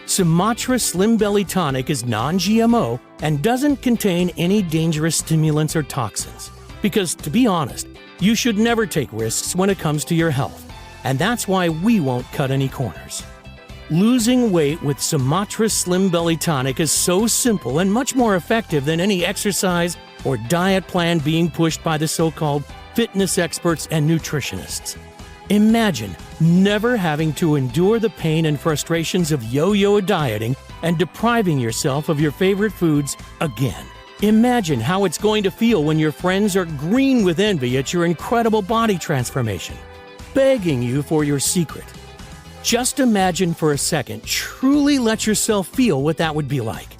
Sumatra Slim Belly Tonic is non-GMO and doesn't contain any dangerous stimulants or toxins. Because, to be honest, you should never take risks when it comes to your health, and that's why we won't cut any corners. Losing weight with Sumatra Slim Belly Tonic is so simple and much more effective than any exercise or diet plan being pushed by the so-called fitness experts and nutritionists. Imagine never having to endure the pain and frustrations of yo-yo dieting and depriving yourself of your favorite foods again. Imagine how it's going to feel when your friends are green with envy at your incredible body transformation, begging you for your secret. Just imagine for a second, truly let yourself feel what that would be like.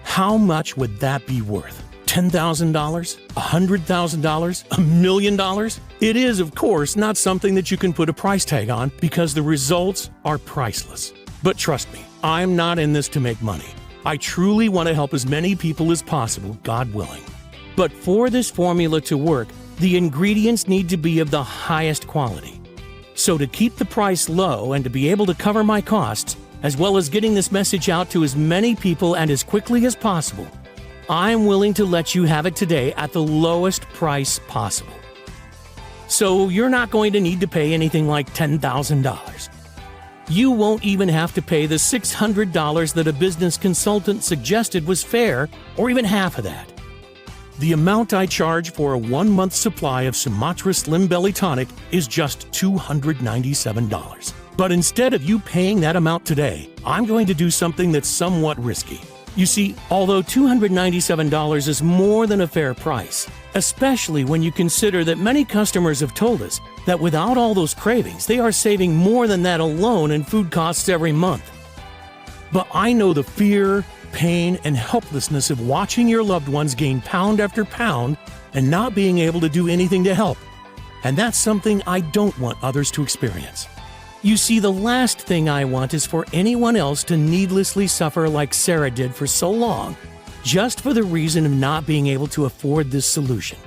How much would that be worth? $10,000? $100,000? $1 million? It is, of course, not something that you can put a price tag on because the results are priceless. But trust me, I'm not in this to make money. I truly want to help as many people as possible, God willing. But for this formula to work, the ingredients need to be of the highest quality. So to keep the price low and to be able to cover my costs, as well as getting this message out to as many people and as quickly as possible, I'm willing to let you have it today at the lowest price possible. So you're not going to need to pay anything like $10,000. You won't even have to pay the $600 that a business consultant suggested was fair, or even half of that. The amount I charge for a 1-month supply of Sumatra Slim Belly Tonic is just $297. But instead of you paying that amount today, I'm going to do something that's somewhat risky. You see, although $297 is more than a fair price, especially when you consider that many customers have told us that without all those cravings, they are saving more than that alone in food costs every month. But I know the fear, pain, and helplessness of watching your loved ones gain pound after pound and not being able to do anything to help. And that's something I don't want others to experience. You see, the last thing I want is for anyone else to needlessly suffer like Sarah did for so long, just for the reason of not being able to afford this solution.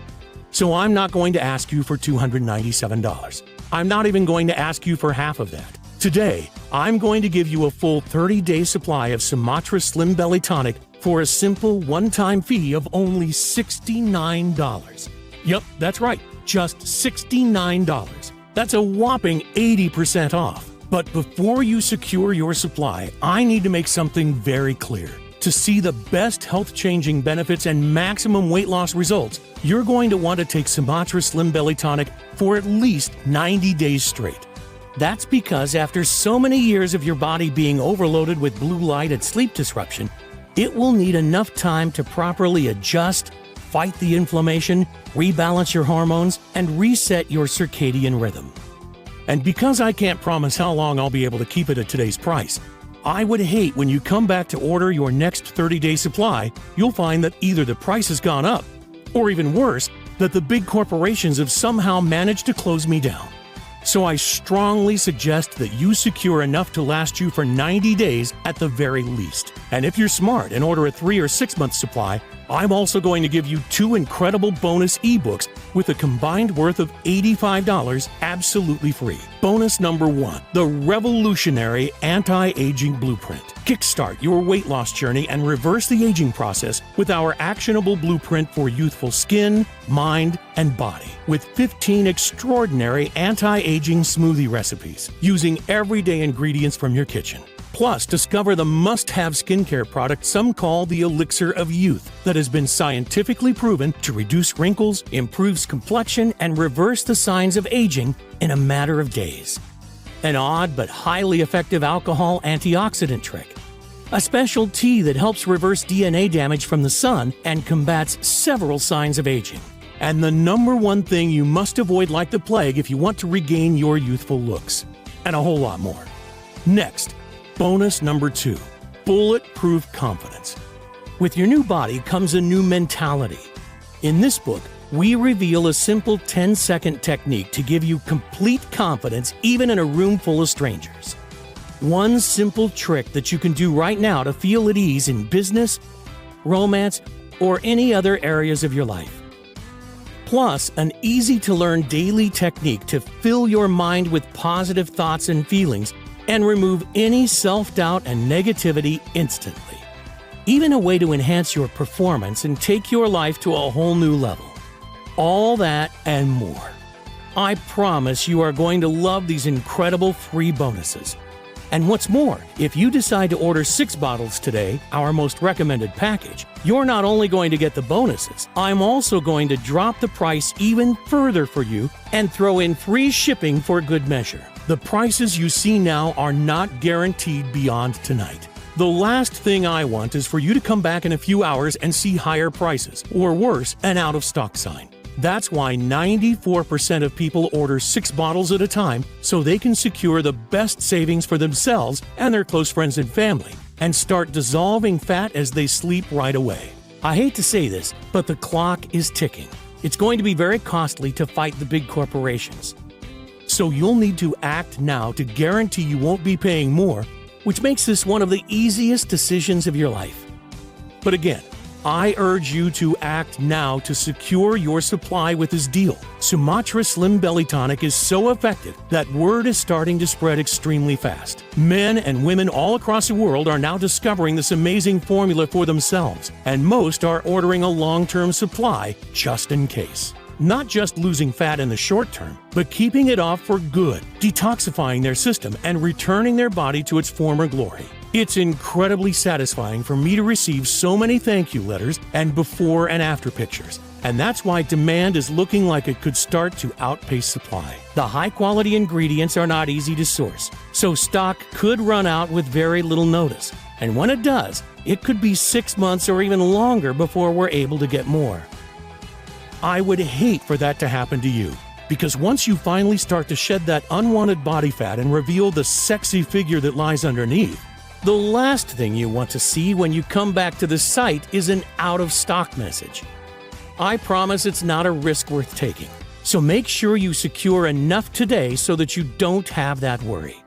So I'm not going to ask you for $297. I'm not even going to ask you for half of that. Today, I'm going to give you a full 30-day supply of Sumatra Slim Belly Tonic for a simple one-time fee of only $69. Yep, that's right, just $69. That's a whopping 80% off. But before you secure your supply, I need to make something very clear. To see the best health-changing benefits and maximum weight loss results, you're going to want to take Sumatra Slim Belly Tonic for at least 90 days straight. That's because after so many years of your body being overloaded with blue light and sleep disruption, it will need enough time to properly adjust, fight the inflammation, rebalance your hormones, and reset your circadian rhythm. And because I can't promise how long I'll be able to keep it at today's price, I would hate when you come back to order your next 30-day supply, you'll find that either the price has gone up, or even worse, that the big corporations have somehow managed to close me down. So I strongly suggest that you secure enough to last you for 90 days at the very least. And if you're smart and order a 3 or 6 month supply, I'm also going to give you 2 incredible bonus ebooks with a combined worth of $85 absolutely free. Bonus number 1, the revolutionary anti-aging blueprint. Kickstart your weight loss journey and reverse the aging process with our actionable blueprint for youthful skin, mind, and body. With 15 extraordinary anti-aging smoothie recipes using everyday ingredients from your kitchen. Plus, discover the must-have skincare product some call the Elixir of Youth that has been scientifically proven to reduce wrinkles, improves complexion, and reverse the signs of aging in a matter of days. An odd but highly effective alcohol antioxidant trick. A special tea that helps reverse DNA damage from the sun and combats several signs of aging. And the number one thing you must avoid like the plague if you want to regain your youthful looks. And a whole lot more. Next, bonus number 2, bulletproof confidence. With your new body comes a new mentality. In this book, we reveal a simple 10-second technique to give you complete confidence even in a room full of strangers. One simple trick that you can do right now to feel at ease in business, romance, or any other areas of your life. Plus, an easy-to-learn daily technique to fill your mind with positive thoughts and feelings and remove any self-doubt and negativity instantly. Even a way to enhance your performance and take your life to a whole new level. All that and more. I promise you are going to love these incredible free bonuses. And what's more, if you decide to order 6 bottles today, our most recommended package, you're not only going to get the bonuses, I'm also going to drop the price even further for you and throw in free shipping for good measure. The prices you see now are not guaranteed beyond tonight. The last thing I want is for you to come back in a few hours and see higher prices, or worse, an out-of-stock sign. That's why 94% of people order 6 bottles at a time so they can secure the best savings for themselves and their close friends and family, and start dissolving fat as they sleep right away. I hate to say this, but the clock is ticking. It's going to be very costly to fight the big corporations. So you'll need to act now to guarantee you won't be paying more, which makes this one of the easiest decisions of your life. But again, I urge you to act now to secure your supply with this deal. Sumatra Slim Belly Tonic is so effective that word is starting to spread extremely fast. Men and women all across the world are now discovering this amazing formula for themselves, and most are ordering a long-term supply just in case. Not just losing fat in the short term, but keeping it off for good, detoxifying their system and returning their body to its former glory. It's incredibly satisfying for me to receive so many thank you letters and before and after pictures. And that's why demand is looking like it could start to outpace supply. The high-quality ingredients are not easy to source, so stock could run out with very little notice. And when it does, it could be 6 months or even longer before we're able to get more. I would hate for that to happen to you, because once you finally start to shed that unwanted body fat and reveal the sexy figure that lies underneath, the last thing you want to see when you come back to the site is an out-of-stock message. I promise it's not a risk worth taking, so make sure you secure enough today so that you don't have that worry.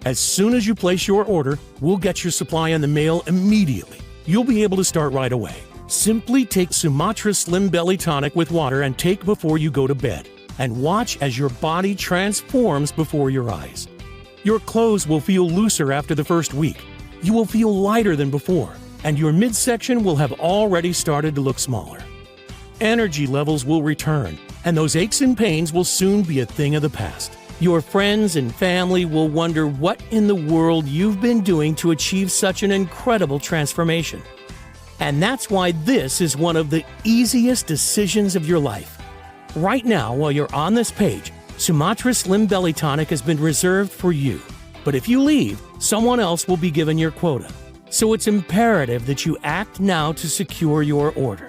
As soon as you place your order, we'll get your supply in the mail immediately. You'll be able to start right away. Simply take Sumatra Slim Belly Tonic with water and take before you go to bed, and watch as your body transforms before your eyes. Your clothes will feel looser after the first week. You will feel lighter than before, and your midsection will have already started to look smaller. Energy levels will return, and those aches and pains will soon be a thing of the past. Your friends and family will wonder what in the world you've been doing to achieve such an incredible transformation. And that's why this is one of the easiest decisions of your life. Right now, while you're on this page, Sumatra Slim Belly Tonic has been reserved for you. But if you leave, someone else will be given your quota. So it's imperative that you act now to secure your order.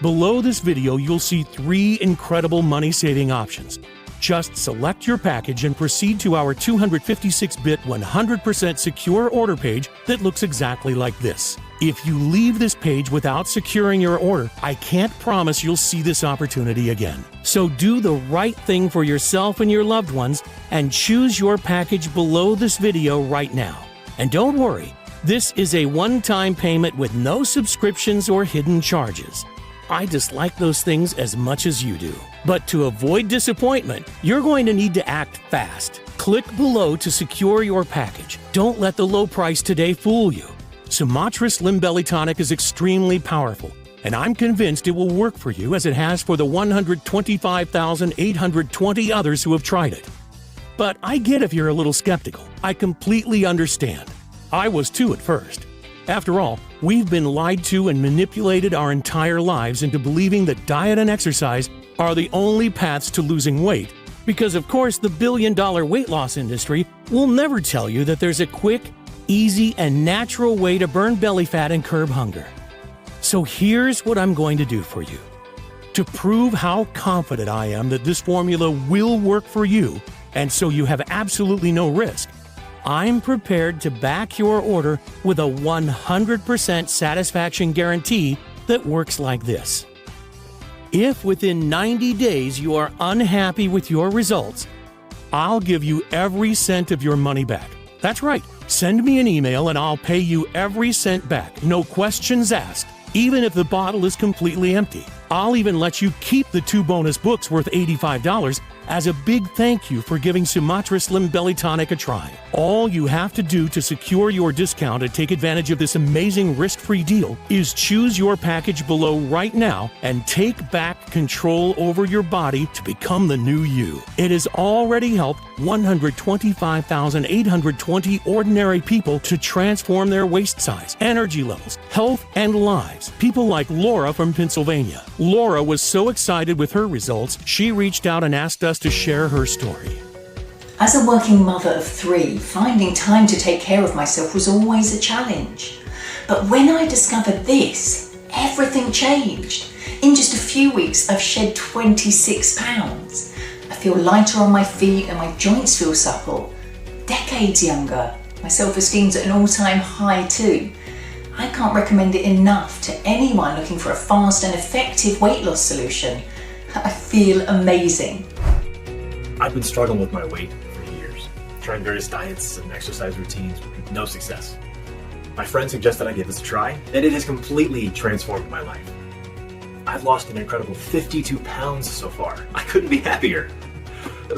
Below this video, you'll see 3 incredible money-saving options. Just select your package and proceed to our 256-bit 100% secure order page that looks exactly like this. If you leave this page without securing your order, I can't promise you'll see this opportunity again. So do the right thing for yourself and your loved ones and choose your package below this video right now. And don't worry, this is a one-time payment with no subscriptions or hidden charges. I dislike those things as much as you do. But to avoid disappointment, you're going to need to act fast. Click below to secure your package. Don't let the low price today fool you. Sumatra Slim Belly Tonic is extremely powerful, and I'm convinced it will work for you as it has for the 125,820 others who have tried it. But I get if you're a little skeptical. I completely understand. I was too at first. After all, we've been lied to and manipulated our entire lives into believing that diet and exercise are the only paths to losing weight, because of course the billion-dollar weight loss industry will never tell you that there's a quick, easy, and natural way to burn belly fat and curb hunger. So here's what I'm going to do for you. To prove how confident I am that this formula will work for you, and so you have absolutely no risk, I'm prepared to back your order with a 100% satisfaction guarantee that works like this. If within 90 days you are unhappy with your results, I'll give you every cent of your money back. That's right, send me an email and I'll pay you every cent back, no questions asked, even if the bottle is completely empty. I'll even let you keep the 2 bonus books worth $85 as a big thank you for giving Sumatra Slim Belly Tonic a try. All you have to do to secure your discount and take advantage of this amazing risk-free deal is choose your package below right now and take back control over your body to become the new you. It has already helped 125,820 ordinary people to transform their waist size, energy levels, health, and lives. People like Laura from Pennsylvania. Laura was so excited with her results, she reached out and asked us to share her story. As a working mother of 3, finding time to take care of myself was always a challenge. But when I discovered this, everything changed. In just a few weeks, I've shed 26 pounds. I feel lighter on my feet and my joints feel supple. Decades younger. My self-esteem's at an all-time high too. I can't recommend it enough to anyone looking for a fast and effective weight loss solution. I feel amazing. I've been struggling with my weight for years, trying various diets and exercise routines with no success. My friend suggested I give this a try, and it has completely transformed my life. I've lost an incredible 52 pounds so far. I couldn't be happier.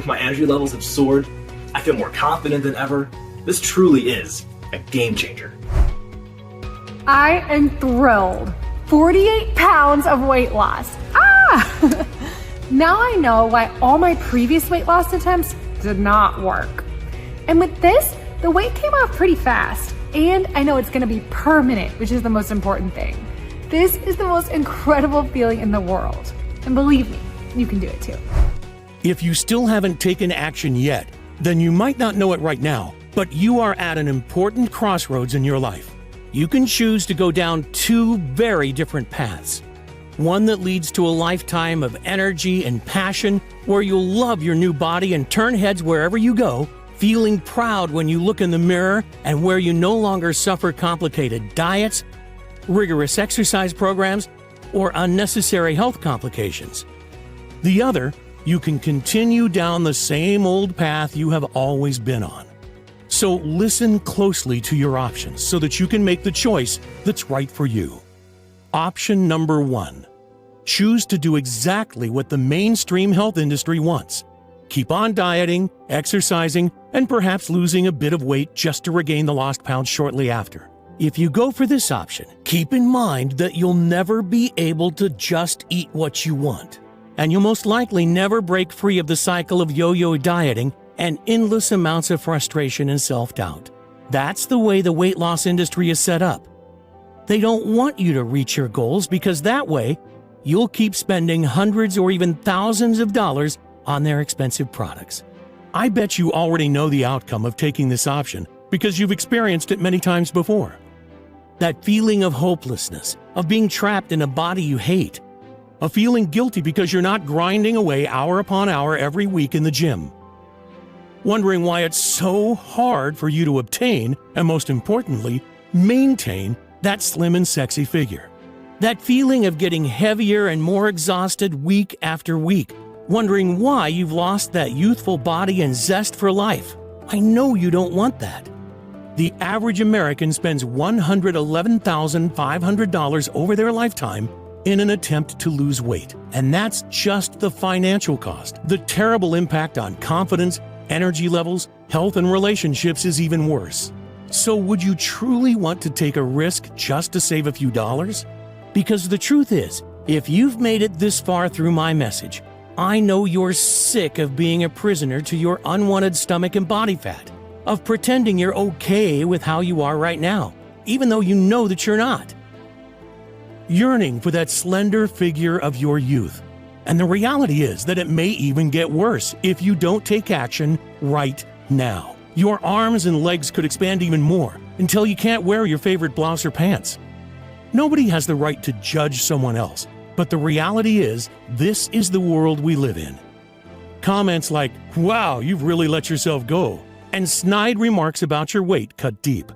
My energy levels have soared. I feel more confident than ever. This truly is a game changer. I am thrilled. 48 pounds of weight loss. Now I know why all my previous weight loss attempts did not work. And with this, the weight came off pretty fast. And I know it's gonna be permanent, which is the most important thing. This is the most incredible feeling in the world. And believe me, you can do it too. If you still haven't taken action yet, then you might not know it right now, but you are at an important crossroads in your life. You can choose to go down 2 very different paths. One that leads to a lifetime of energy and passion, where you'll love your new body and turn heads wherever you go, feeling proud when you look in the mirror, and where you no longer suffer complicated diets, rigorous exercise programs, or unnecessary health complications. The other, you can continue down the same old path you have always been on. So listen closely to your options so that you can make the choice that's right for you. Option number 1. Choose to do exactly what the mainstream health industry wants. Keep on dieting, exercising, and perhaps losing a bit of weight just to regain the lost pounds shortly after. If you go for this option, keep in mind that you'll never be able to just eat what you want. and you'll most likely never break free of the cycle of yo-yo dieting and endless amounts of frustration and self-doubt. That's the way the weight loss industry is set up. They don't want you to reach your goals because that way, you'll keep spending hundreds or even thousands of dollars on their expensive products. I bet you already know the outcome of taking this option because you've experienced it many times before. That feeling of hopelessness, of being trapped in a body you hate, of feeling guilty because you're not grinding away hour upon hour every week in the gym. Wondering why it's so hard for you to obtain, and most importantly, maintain that slim and sexy figure. That feeling of getting heavier and more exhausted week after week, wondering why you've lost that youthful body and zest for life. I know you don't want that. The average American spends $111,500 over their lifetime in an attempt to lose weight. And that's just the financial cost. The terrible impact on confidence, energy levels, health, and relationships is even worse. So would you truly want to take a risk just to save a few dollars? Because the truth is, if you've made it this far through my message, I know you're sick of being a prisoner to your unwanted stomach and body fat, of pretending you're okay with how you are right now, even though you know that you're not. Yearning for that slender figure of your youth. And the reality is that it may even get worse if you don't take action right now. Your arms and legs could expand even more until you can't wear your favorite blouse or pants. Nobody has the right to judge someone else, but the reality is this is the world we live in. Comments like, "Wow, you've really let yourself go," and snide remarks about your weight cut deep.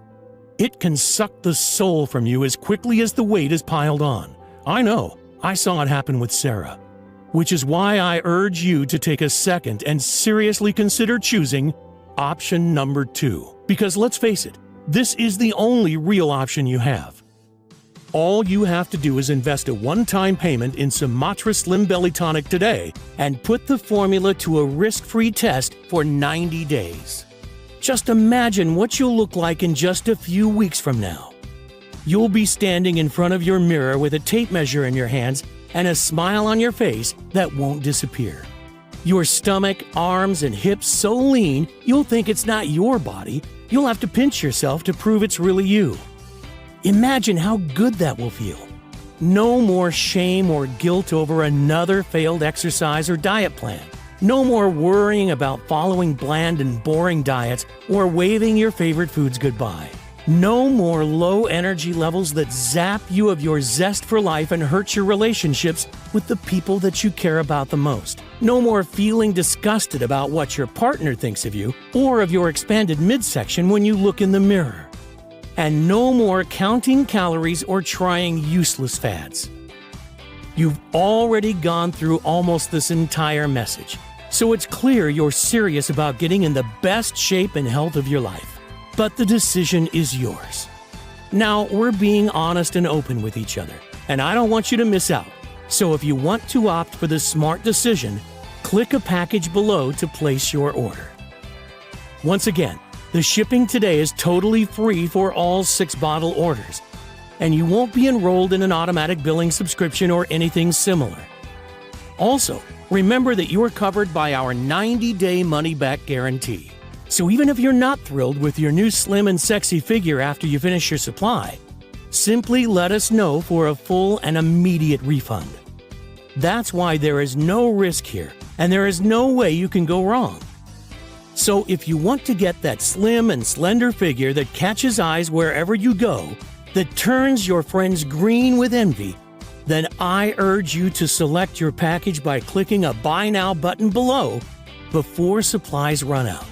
It can suck the soul from you as quickly as the weight is piled on. I know, I saw it happen with Sarah. Which is why I urge you to take a second and seriously consider choosing option number 2. Because let's face it, this is the only real option you have. All you have to do is invest a one-time payment in Sumatra Slim Belly Tonic today and put the formula to a risk-free test for 90 days. Just imagine what you'll look like in just a few weeks from now. You'll be standing in front of your mirror with a tape measure in your hands and a smile on your face that won't disappear. Your stomach, arms, and hips so lean, you'll think it's not your body. You'll have to pinch yourself to prove it's really you. Imagine how good that will feel. No more shame or guilt over another failed exercise or diet plan. No more worrying about following bland and boring diets or waving your favorite foods goodbye. No more low energy levels that zap you of your zest for life and hurt your relationships with the people that you care about the most. No more feeling disgusted about what your partner thinks of you or of your expanded midsection when you look in the mirror. And no more counting calories or trying useless fads. You've already gone through almost this entire message, so it's clear you're serious about getting in the best shape and health of your life. But the decision is yours. Now, we're being honest and open with each other, and I don't want you to miss out. So if you want to opt for the smart decision, click a package below to place your order. Once again, the shipping today is totally free for all 6-bottle orders, and you won't be enrolled in an automatic billing subscription or anything similar. Also, remember that you're covered by our 90-day money-back guarantee. So even if you're not thrilled with your new slim and sexy figure after you finish your supply, simply let us know for a full and immediate refund. That's why there is no risk here, and there is no way you can go wrong. So if you want to get that slim and slender figure that catches eyes wherever you go, that turns your friends green with envy, then I urge you to select your package by clicking a Buy Now button below before supplies run out.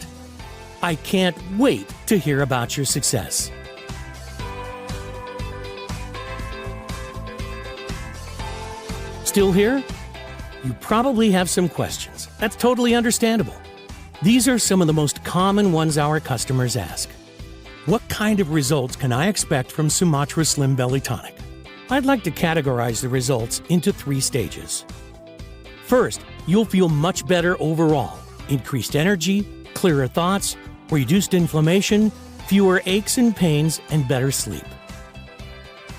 I can't wait to hear about your success. Still here? You probably have some questions. That's totally understandable. These are some of the most common ones our customers ask. What kind of results can I expect from Sumatra Slim Belly Tonic? I'd like to categorize the results into 3 stages. First, you'll feel much better overall. Increased energy, clearer thoughts, reduced inflammation, fewer aches and pains, and better sleep.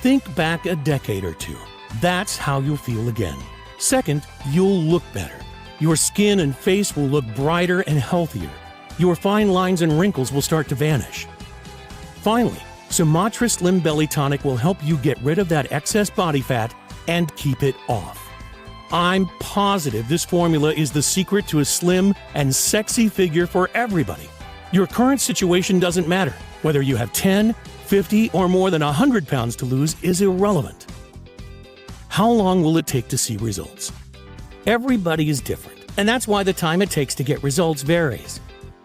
Think back a decade or two. That's how you'll feel again. Second, you'll look better. Your skin and face will look brighter and healthier. Your fine lines and wrinkles will start to vanish. Finally, Sumatra Slim Belly Tonic will help you get rid of that excess body fat and keep it off. I'm positive this formula is the secret to a slim and sexy figure for everybody. Your current situation doesn't matter. Whether you have 10, 50, or more than 100 pounds to lose is irrelevant. How long will it take to see results? Everybody is different, and that's why the time it takes to get results varies.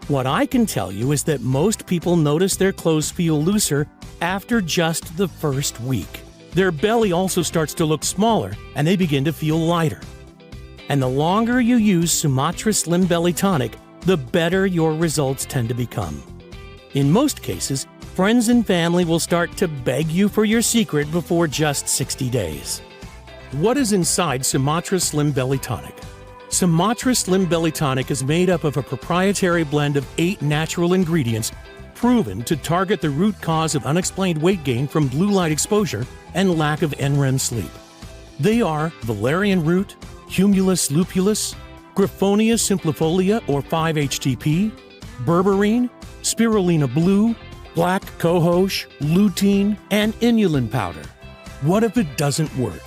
What I can tell you is that most people notice their clothes feel looser after just the first week. Their belly also starts to look smaller, and they begin to feel lighter. And the longer you use Sumatra Slim Belly Tonic, the better your results tend to become. In most cases, friends and family will start to beg you for your secret before just 60 days. What is inside Sumatra Slim Belly Tonic? Sumatra Slim Belly Tonic is made up of a proprietary blend of 8 natural ingredients proven to target the root cause of unexplained weight gain from blue light exposure and lack of NREM sleep. They are valerian root, humulus lupulus, Griffonia simplifolia or 5-HTP, berberine, spirulina blue, black cohosh, lutein, and inulin powder. What if it doesn't work?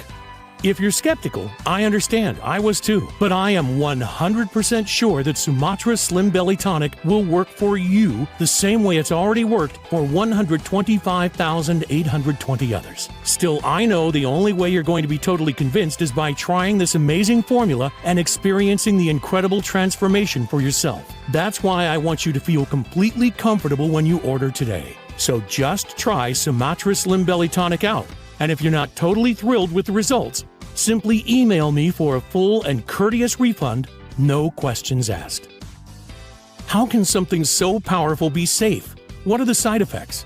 If you're skeptical, I understand. I was too. But I am 100% sure that Sumatra Slim Belly Tonic will work for you the same way it's already worked for 125,820 others. Still, I know the only way you're going to be totally convinced is by trying this amazing formula and experiencing the incredible transformation for yourself. That's why I want you to feel completely comfortable when you order today. So just try Sumatra Slim Belly Tonic out. And if you're not totally thrilled with the results, simply email me for a full and courteous refund, no questions asked. How can something so powerful be safe? What are the side effects?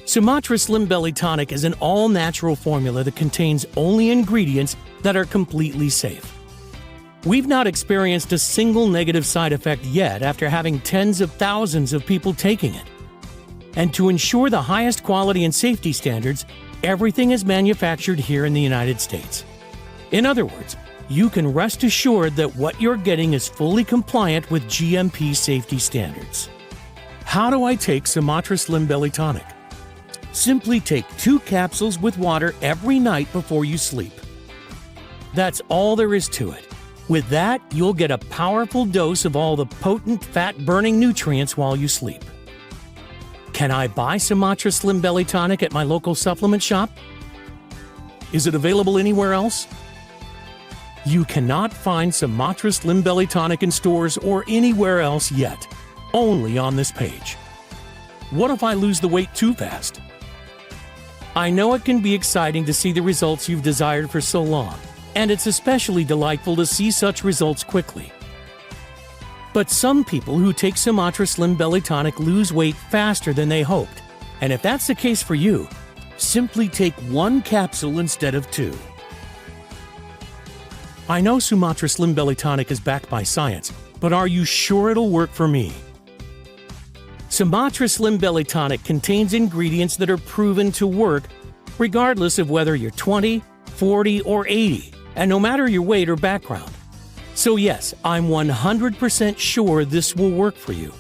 Sumatra Slim Belly Tonic is an all-natural formula that contains only ingredients that are completely safe. We've not experienced a single negative side effect yet after having tens of thousands of people taking it. And to ensure the highest quality and safety standards, everything is manufactured here in the United States. In other words, you can rest assured that what you're getting is fully compliant with GMP safety standards. How do I take Sumatra Slim Belly Tonic? Simply take 2 capsules with water every night before you sleep. That's all there is to it. With that, you'll get a powerful dose of all the potent fat-burning nutrients while you sleep. Can I buy Sumatra Slim Belly Tonic at my local supplement shop? Is it available anywhere else? You cannot find Sumatra Slim Belly Tonic in stores or anywhere else yet, only on this page. What if I lose the weight too fast? I know it can be exciting to see the results you've desired for so long, and it's especially delightful to see such results quickly. But some people who take Sumatra Slim Belly Tonic lose weight faster than they hoped. And if that's the case for you, simply take 1 capsule instead of 2. I know Sumatra Slim Belly Tonic is backed by science, but are you sure it'll work for me? Sumatra Slim Belly Tonic contains ingredients that are proven to work regardless of whether you're 20, 40, or 80, and no matter your weight or background. So yes, I'm 100% sure this will work for you.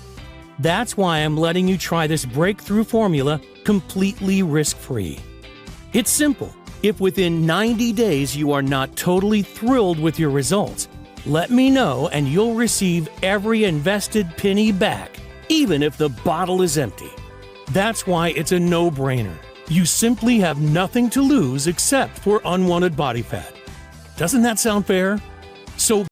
That's why I'm letting you try this breakthrough formula completely risk-free. It's simple. If within 90 days you are not totally thrilled with your results, let me know and you'll receive every invested penny back, even if the bottle is empty. That's why it's a no-brainer. You simply have nothing to lose except for unwanted body fat. Doesn't that sound fair? So